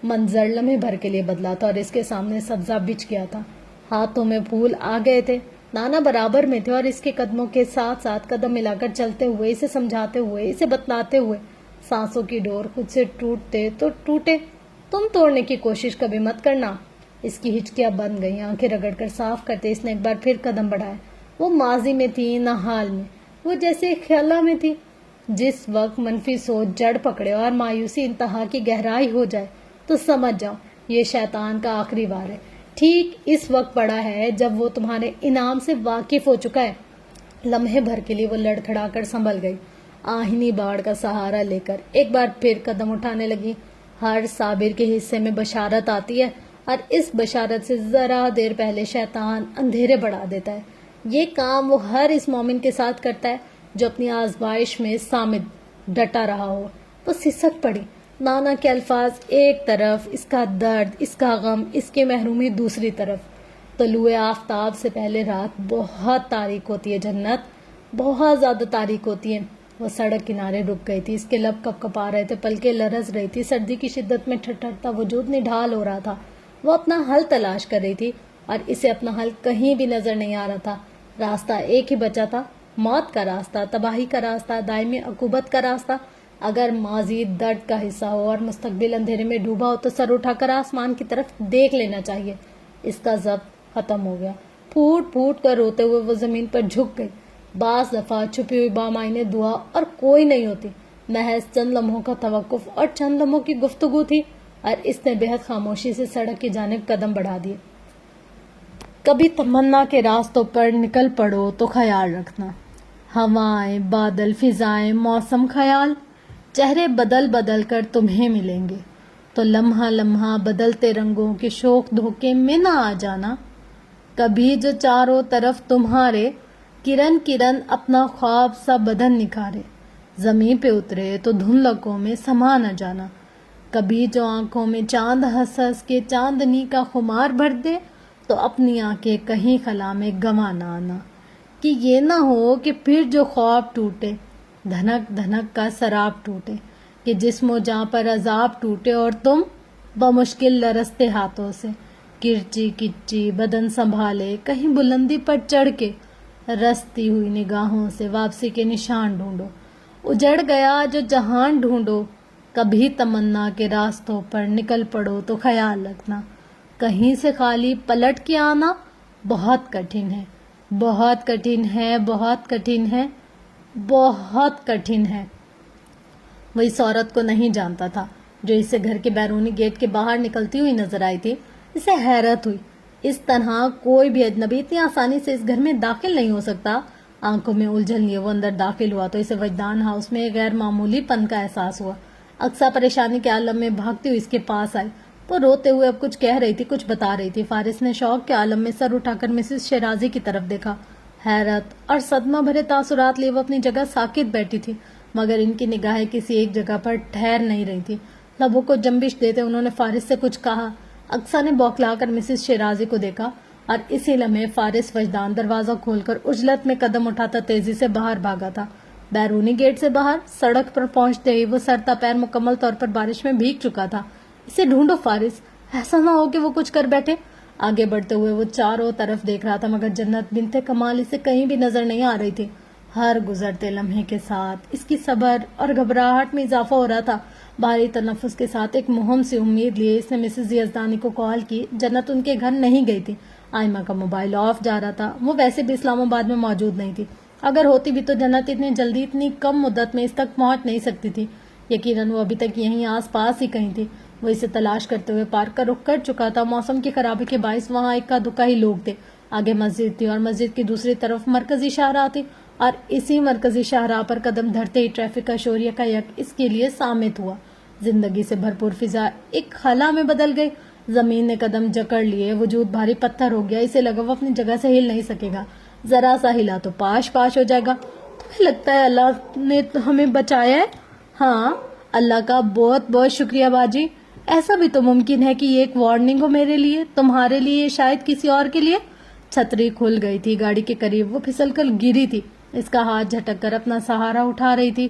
منظر لمحے بھر کے لیے بدلا تھا اور اس کے سامنے سبزہ بچھ گیا تھا، ہاتھوں میں پھول آ گئے تھے، نانا برابر میں تھے، اور اس کے قدموں کے ساتھ ساتھ قدم ملا کر چلتے ہوئے، اسے سمجھاتے ہوئے، اسے بتلاتے ہوئے۔ سانسوں کی ڈور خود سے ٹوٹتے تو ٹوٹے، تم توڑنے کی کوشش کبھی مت کرنا۔ اس کی ہچکیاں بند گئیں، آنکھیں رگڑ کر صاف کرتے اس نے ایک بار پھر قدم بڑھایا۔ وہ ماضی میں تھی نہ حال میں، وہ جیسے ایک خیالہ میں تھی۔ جس وقت منفی سوچ جڑ پکڑے اور مایوسی انتہا کی گہرائی ہو جائے تو سمجھ جاؤ یہ شیطان کا آخری وار ہے۔ ٹھیک اس وقت پڑا ہے جب وہ تمہارے انعام سے واقف ہو چکا ہے۔ لمحے بھر کے لیے وہ لڑکھڑا کر سنبھل گئی، آہنی باڑ کا سہارا لے کر ایک بار پھر قدم اٹھانے لگی۔ ہر صابر کے حصے میں بشارت آتی ہے، اور اس بشارت سے ذرا دیر پہلے شیطان اندھیرے بڑھا دیتا ہے۔ یہ کام وہ ہر اس مومن کے ساتھ کرتا ہے جو اپنی آزمائش میں صامت ڈٹا رہا ہو۔ وہ سسک پڑی، نانا کے الفاظ ایک طرف، اس کا درد، اس کا غم، اس کی محرومی دوسری طرف۔ طلوع آفتاب سے پہلے رات بہت تاریک ہوتی ہے جنت، بہت زیادہ تاریک ہوتی ہے۔ وہ سڑک کنارے رک گئی تھی، اس کے لب کپ کپا رہے تھے، پلکیں لرز رہی تھی، سردی کی شدت میں ٹھٹھرتا وجود نڈھال ہو رہا تھا۔ وہ اپنا حل تلاش کر رہی تھی، اور اسے اپنا حل کہیں بھی نظر نہیں آ رہا تھا۔ راستہ ایک ہی بچا تھا، موت کا راستہ، تباہی کا راستہ، دائمی عقوبت کا راستہ۔ اگر ماضی درد کا حصہ ہو اور مستقبل اندھیرے میں ڈوبا ہو تو سر اٹھا کر آسمان کی طرف دیکھ لینا چاہیے۔ اس کا ضبط ختم ہو گیا، پھوٹ پھوٹ کر روتے ہوئے وہ زمین پر جھک گئی۔ بعض دفعہ چھپی ہوئی بامعنی دعا اور کوئی نہیں ہوتی، محض چند لمحوں کا توقف اور چند لمحوں کی گفتگو تھی، اور اس نے بے حد خاموشی سے سڑک کی جانب قدم بڑھا دیے۔ کبھی تمنا کے راستوں پر نکل پڑو تو خیال رکھنا، ہوائیں، بادل، فضائیں، موسم، خیال، چہرے بدل بدل کر تمہیں ملیں گے، تو لمحہ لمحہ بدلتے رنگوں کے شوق دھوکے میں نہ آ جانا۔ کبھی جو چاروں طرف تمہارے کرن کرن اپنا خواب سا بدن نکھارے، زمین پہ اترے تو دھندلکوں میں سما نہ جانا۔ کبھی جو آنکھوں میں چاند ہنس ہنس کے چاندنی کا خمار بھر دے تو اپنی آنکھیں کہیں خلا میں گنوا نہ آنا، کہ یہ نہ ہو کہ پھر جو خواب ٹوٹے، دھنک دھنک کا سراب ٹوٹے، کہ جسم و جاں پر عذاب ٹوٹے اور تم بمشکل لرزتے ہاتھوں سے کرچی کچی بدن سنبھالے کہیں بلندی پر چڑھ کے رستی ہوئی نگاہوں سے واپسی کے نشان ڈھونڈو۔ اجڑ گیا جو جہان ڈھونڈو، کبھی تمنا کے راستوں پر نکل پڑو تو خیال رکھنا، کہیں سے خالی پلٹ کے آنا بہت کٹھن ہے، بہت کٹھن ہے، بہت کٹھن ہے، بہت کٹھن ہے۔ وہ اس عورت کو نہیں جانتا تھا جو اسے گھر کے بیرونی گیٹ کے باہر نکلتی ہوئی نظر آئی تھی۔ اسے حیرت ہوئی، اس طرح کوئی بھی اجنبی اتنی آسانی سے اس گھر میں داخل نہیں ہو سکتا۔ آنکھوں میں الجھن لیے وہ اندر داخل ہوا تو اسے وجدان ہاؤس میں غیر معمولی پن کا احساس ہوا۔ اقصا پریشانی کے عالم میں بھاگتی ہوئی اس کے پاس آئی، وہ روتے ہوئے اب کچھ کہہ رہی تھی، کچھ بتا رہی تھی۔ فارس نے شوق کے عالم میں سر اٹھا کر مسز شیرازی کی طرف دیکھا۔ حیرت اور صدمہ بھرے تاثرات لیے وہ اپنی جگہ ساکت بیٹھی تھی، مگر ان کی نگاہیں کسی ایک جگہ پر ٹھہر نہیں رہی تھی۔ لبوں کو جنبش دیتے انہوں نے فارس سے کچھ کہا۔ اقصا نے بوکھلا کر مسز شیرازی کو دیکھا، اور اسی لمحے فارس وجدان دروازہ کھول کر عجلت میں قدم اٹھاتا تیزی سے باہر بھاگا تھا۔ بیرونی گیٹ سے باہر سڑک پر پہنچتے ہی وہ سر تا پیر مکمل طور پر بارش میں بھیگ چکا تھا۔ اسے ڈھونڈو فارس، ایسا نہ ہو کہ وہ کچھ کر بیٹھے۔ آگے بڑھتے ہوئے وہ چاروں طرف دیکھ رہا تھا، مگر جنت بنت کمال اسے کہیں بھی نظر نہیں آ رہی تھی۔ ہر گزرتے لمحے کے ساتھ اس کی صبر اور گھبراہٹ میں اضافہ ہو رہا تھا۔ بھاری تنفس کے ساتھ ایک مہم سی امید لیے اس نے مسز یزدانی کو کال کی۔ جنت ان کے گھر نہیں گئی تھی، آئمہ کا موبائل آف جا رہا تھا، وہ ویسے بھی اسلام آباد میں موجود نہیں تھی۔ اگر ہوتی بھی تو جنت اتنی جلدی اتنی کم مدت میں اس تک پہنچ نہیں سکتی تھی۔ یقیناً وہ ابھی تک یہیں آس پاس ہی کہیں تھی۔ وہ اسے تلاش کرتے ہوئے پارک کا رخ کر چکا تھا۔ موسم کی خرابی کے باعث وہاں اکا دکا ہی لوگ تھے۔ آگے مسجد تھی اور مسجد کی دوسری طرف مرکزی شاہراہ تھی، اور اسی مرکزی شاہراہ پر قدم دھرتے ہی ٹریفک کا شور یکایک اس کے لیے سامت ہوا۔ زندگی سے بھرپور فضا ایک خلا میں بدل گئی۔ زمین نے قدم جکڑ لیے، وجود بھاری پتھر ہو گیا، اسے لگا وہ اپنی جگہ سے ہل نہیں سکے گا، ذرا سا ہلا تو پاش پاش ہو جائے گا۔ تمہیں لگتا ہے اللہ نے ہمیں بچایا ہے؟ ہاں، اللہ کا بہت بہت شکریہ باجی۔ ایسا بھی تو ممکن ہے کہ یہ ایک وارننگ ہو میرے لیے، تمہارے لیے، شاید کسی اور کے لیے۔ چھتری کھل گئی تھی گاڑی کے قریب، وہ پھسل کر گری تھی، اس کا ہاتھ جھٹک کر اپنا سہارا اٹھا رہی تھی۔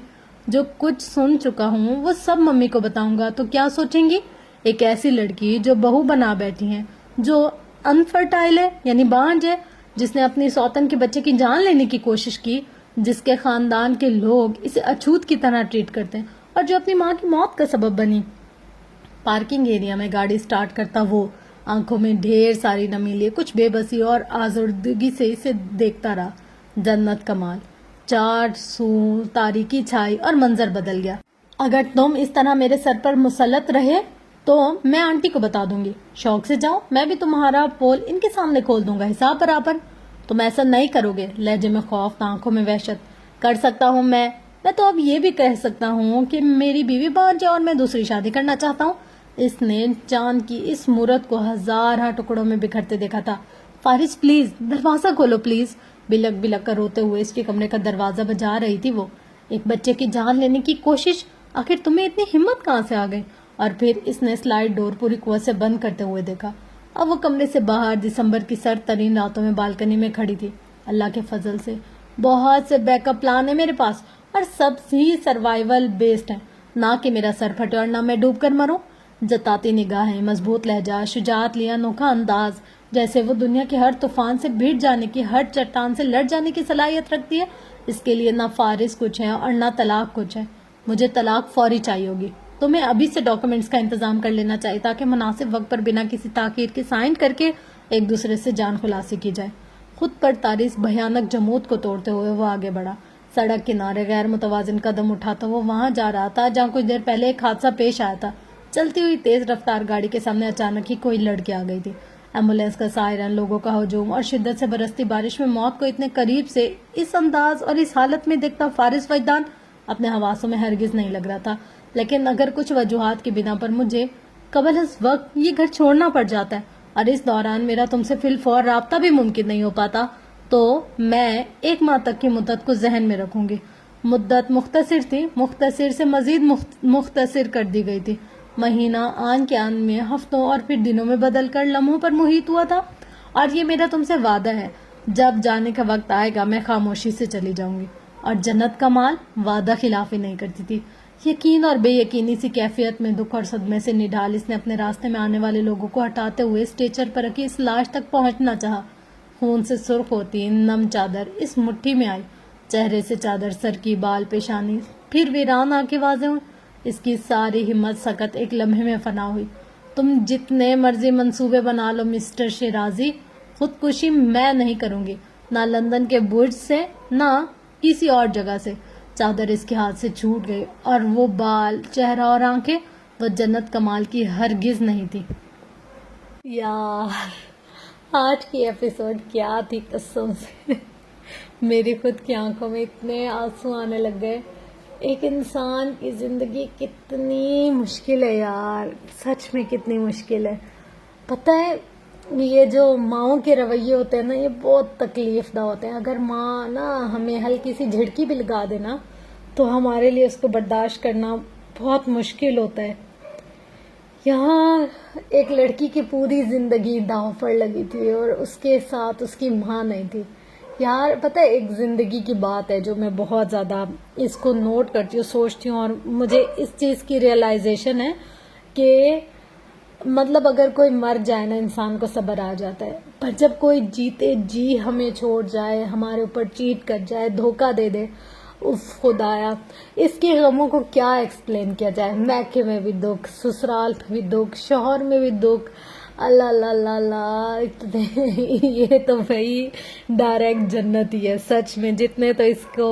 جو کچھ سن چکا ہوں وہ سب ممی کو بتاؤں گا تو کیا سوچیں گی؟ ایک ایسی لڑکی جو بہو بنا بیٹھی ہیں، جو انفرٹائل ہے یعنی بانجھ ہے، جس نے اپنی سوتن کے بچے کی جان لینے کی کوشش کی، جس کے خاندان کے لوگ اسے اچھوت کی طرح ٹریٹ کرتے ہیں، اور جو اپنی ماں کی موت کا سبب بنی۔ پارکنگ ایریا میں گاڑی سٹارٹ کرتا وہ آنکھوں میں ڈھیر ساری نمی لیے کچھ بے بسی اور آزردگی سے اسے دیکھتا رہا۔ جنت کمال، چار سو تاریکی چھائی اور منظر بدل گیا۔ اگر تم اس طرح میرے سر پر مسلط رہے تو میں آنٹی کو بتا دوں گی۔ شوق سے جاؤ، میں بھی تمہارا پول ان کے سامنے کھول دوں گا، حساب برابر۔ تم ایسا نہیں کرو گے، لہجے میں خوف، آنکھوں میں وحشت۔ کر سکتا ہوں میں تو اب یہ بھی کہہ سکتا ہوں کہ میری بیوی بانجھ ہے اور میں دوسری شادی کرنا چاہتا ہوں۔ اس نے چاند کی اس مورت کو ہزارہ ٹکڑوں میں بکھرتے دیکھا تھا۔ فارس پلیز دروازہ کھولو پلیز۔ بلک بلک کر روتے ہوئے اس کے کمرے کا دروازہ بجا رہی تھی وہ۔ ایک بچے کی جان لینے کی کوشش، آخر تمہیں اتنی ہمت کہاں سے آ گئی؟ اور پھر اس نے سلائڈ ڈور پوری قوت سے بند کرتے ہوئے دیکھا۔ اب وہ کمرے سے باہر دسمبر کی سرد ترین راتوں میں بالکنی میں کھڑی تھی۔ اللہ کے فضل سے بہت سے بیک اپ پلان ہیں میرے پاس، اور سب ہی سروائیول بیسڈ ہیں، نہ کہ میرا سر پھٹے اور نہ میں ڈوب کر مروں۔ جتاتی نگاہیں، مضبوط لہجہ، شجاعت لیا انوکھا انداز، جیسے وہ دنیا کے ہر طوفان سے بھیڑ جانے کی، ہر چٹان سے لڑ جانے کی صلاحیت رکھتی ہے۔ اس کے لیے نہ فارس کچھ ہے اور نہ طلاق کچھ ہے۔ مجھے طلاق فوری چاہیے ہوگی۔ تمہیں ابھی سے ڈاکومنٹس کا انتظام کر لینا چاہیے تاکہ مناسب وقت پر بنا کسی تاخیر کے سائن کر کے ایک دوسرے سے جان خلاصی کی جائے۔ خود پر تاری اس بھیانک جمود کو توڑتے ہوئے وہ آگے بڑھا۔ سڑک کنارے غیر متوازن قدم اٹھاتا وہ وہاں جا رہا تھا جہاں کچھ دیر پہلے ایک حادثہ پیش آیا تھا۔ چلتی ہوئی تیز رفتار گاڑی کے سامنے اچانک ہی کوئی لڑکی آ گئی تھی۔ ایمبولینس کا سائرن، لوگوں کا ہجوم اور شدت سے برستی بارش میں موت کو اتنے قریب سے اس انداز اور اس حالت میں دیکھتا فارس وجدان اپنے حواسوں میں ہرگز نہیں لگ رہا تھا۔ لیکن اگر کچھ وجوہات کی بنا پر مجھے قبل از وقت یہ گھر چھوڑنا پڑ جاتا ہے اور اس دوران میرا تم سے فی الفور رابطہ بھی ممکن نہیں ہو پاتا تو میں 1 ماہ تک کی مدت کو ذہن میں رکھوں گی۔ مدت مختصر تھی، مختصر سے مزید مختصر کر دی گئی تھی۔ مہینہ آن کے آن میں ہفتوں اور پھر دنوں میں بدل کر لمحوں پر محیط ہوا تھا، اور یہ میرا تم سے وعدہ ہے، جب جانے کا وقت آئے گا میں خاموشی سے چلی جاؤں گی۔ اور جنت کمال وعدہ خلافی نہیں کرتی تھی۔ یقین اور بے یقینی سی کیفیت میں دکھ اور صدمے سے نڈال اس نے اپنے راستے میں آنے والے لوگوں کو ہٹاتے ہوئے اسٹیچر پر رکھی اس لاش تک پہنچنا چاہا۔ خون سے سرخ ہوتی نم چادر اس مٹھی میں آئی، چہرے سے چادر سر کی، بال پیشانی، پھر ویران آنکھیں واضح ہوئی۔ اس کی ساری ہمت سکت ایک لمحے میں فنا ہوئی۔ تم جتنے مرضی منصوبے بنا لو مسٹر شیرازی، خودکشی میں نہیں کروں گی، نہ لندن کے برج سے نہ کسی اور جگہ سے۔ چادر اس کے ہاتھ سے چھوٹ گئی اور وہ بال، چہرہ اور آنکھیں وہ جنت کمال کی ہرگز نہیں تھی۔ یار آج کی ایپیسوڈ کیا تھی قسم سے، میری خود کی آنکھوں میں اتنے آنسو آنے لگ گئے۔ ایک انسان کی زندگی کتنی مشکل ہے یار، سچ میں کتنی مشکل ہے۔ پتہ ہے یہ جو ماؤں کے رویے ہوتے ہیں نا، یہ بہت تکلیف دہ ہوتے ہیں۔ اگر ماں نا ہمیں ہلکی سی جھڑکی بھی لگا دے نا تو ہمارے لیے اس کو برداشت کرنا بہت مشکل ہوتا ہے۔ یہاں ایک لڑکی کی پوری زندگی داؤ پر لگی تھی اور اس کے ساتھ اس کی ماں نہیں تھی۔ یار پتہ ہے ایک زندگی کی بات ہے جو میں بہت زیادہ اس کو نوٹ کرتی ہوں، سوچتی ہوں، اور مجھے اس چیز کی ریئلائزیشن ہے کہ مطلب اگر کوئی مر جائے نا انسان کو صبر آ جاتا ہے، پر جب کوئی جیتے جی ہمیں چھوڑ جائے، ہمارے اوپر چیٹ کر جائے، دھوکہ دے دے، اف خدایا اس کے غموں کو کیا ایکسپلین کیا جائے۔ میکے میں بھی دکھ، سسرال میں بھی دکھ، شوہر میں بھی دکھ، اللہ اللہ اللہ اللہ، یہ تو بھائی ڈائریکٹ جنت ہی ہے سچ میں۔ جتنے تو اس کو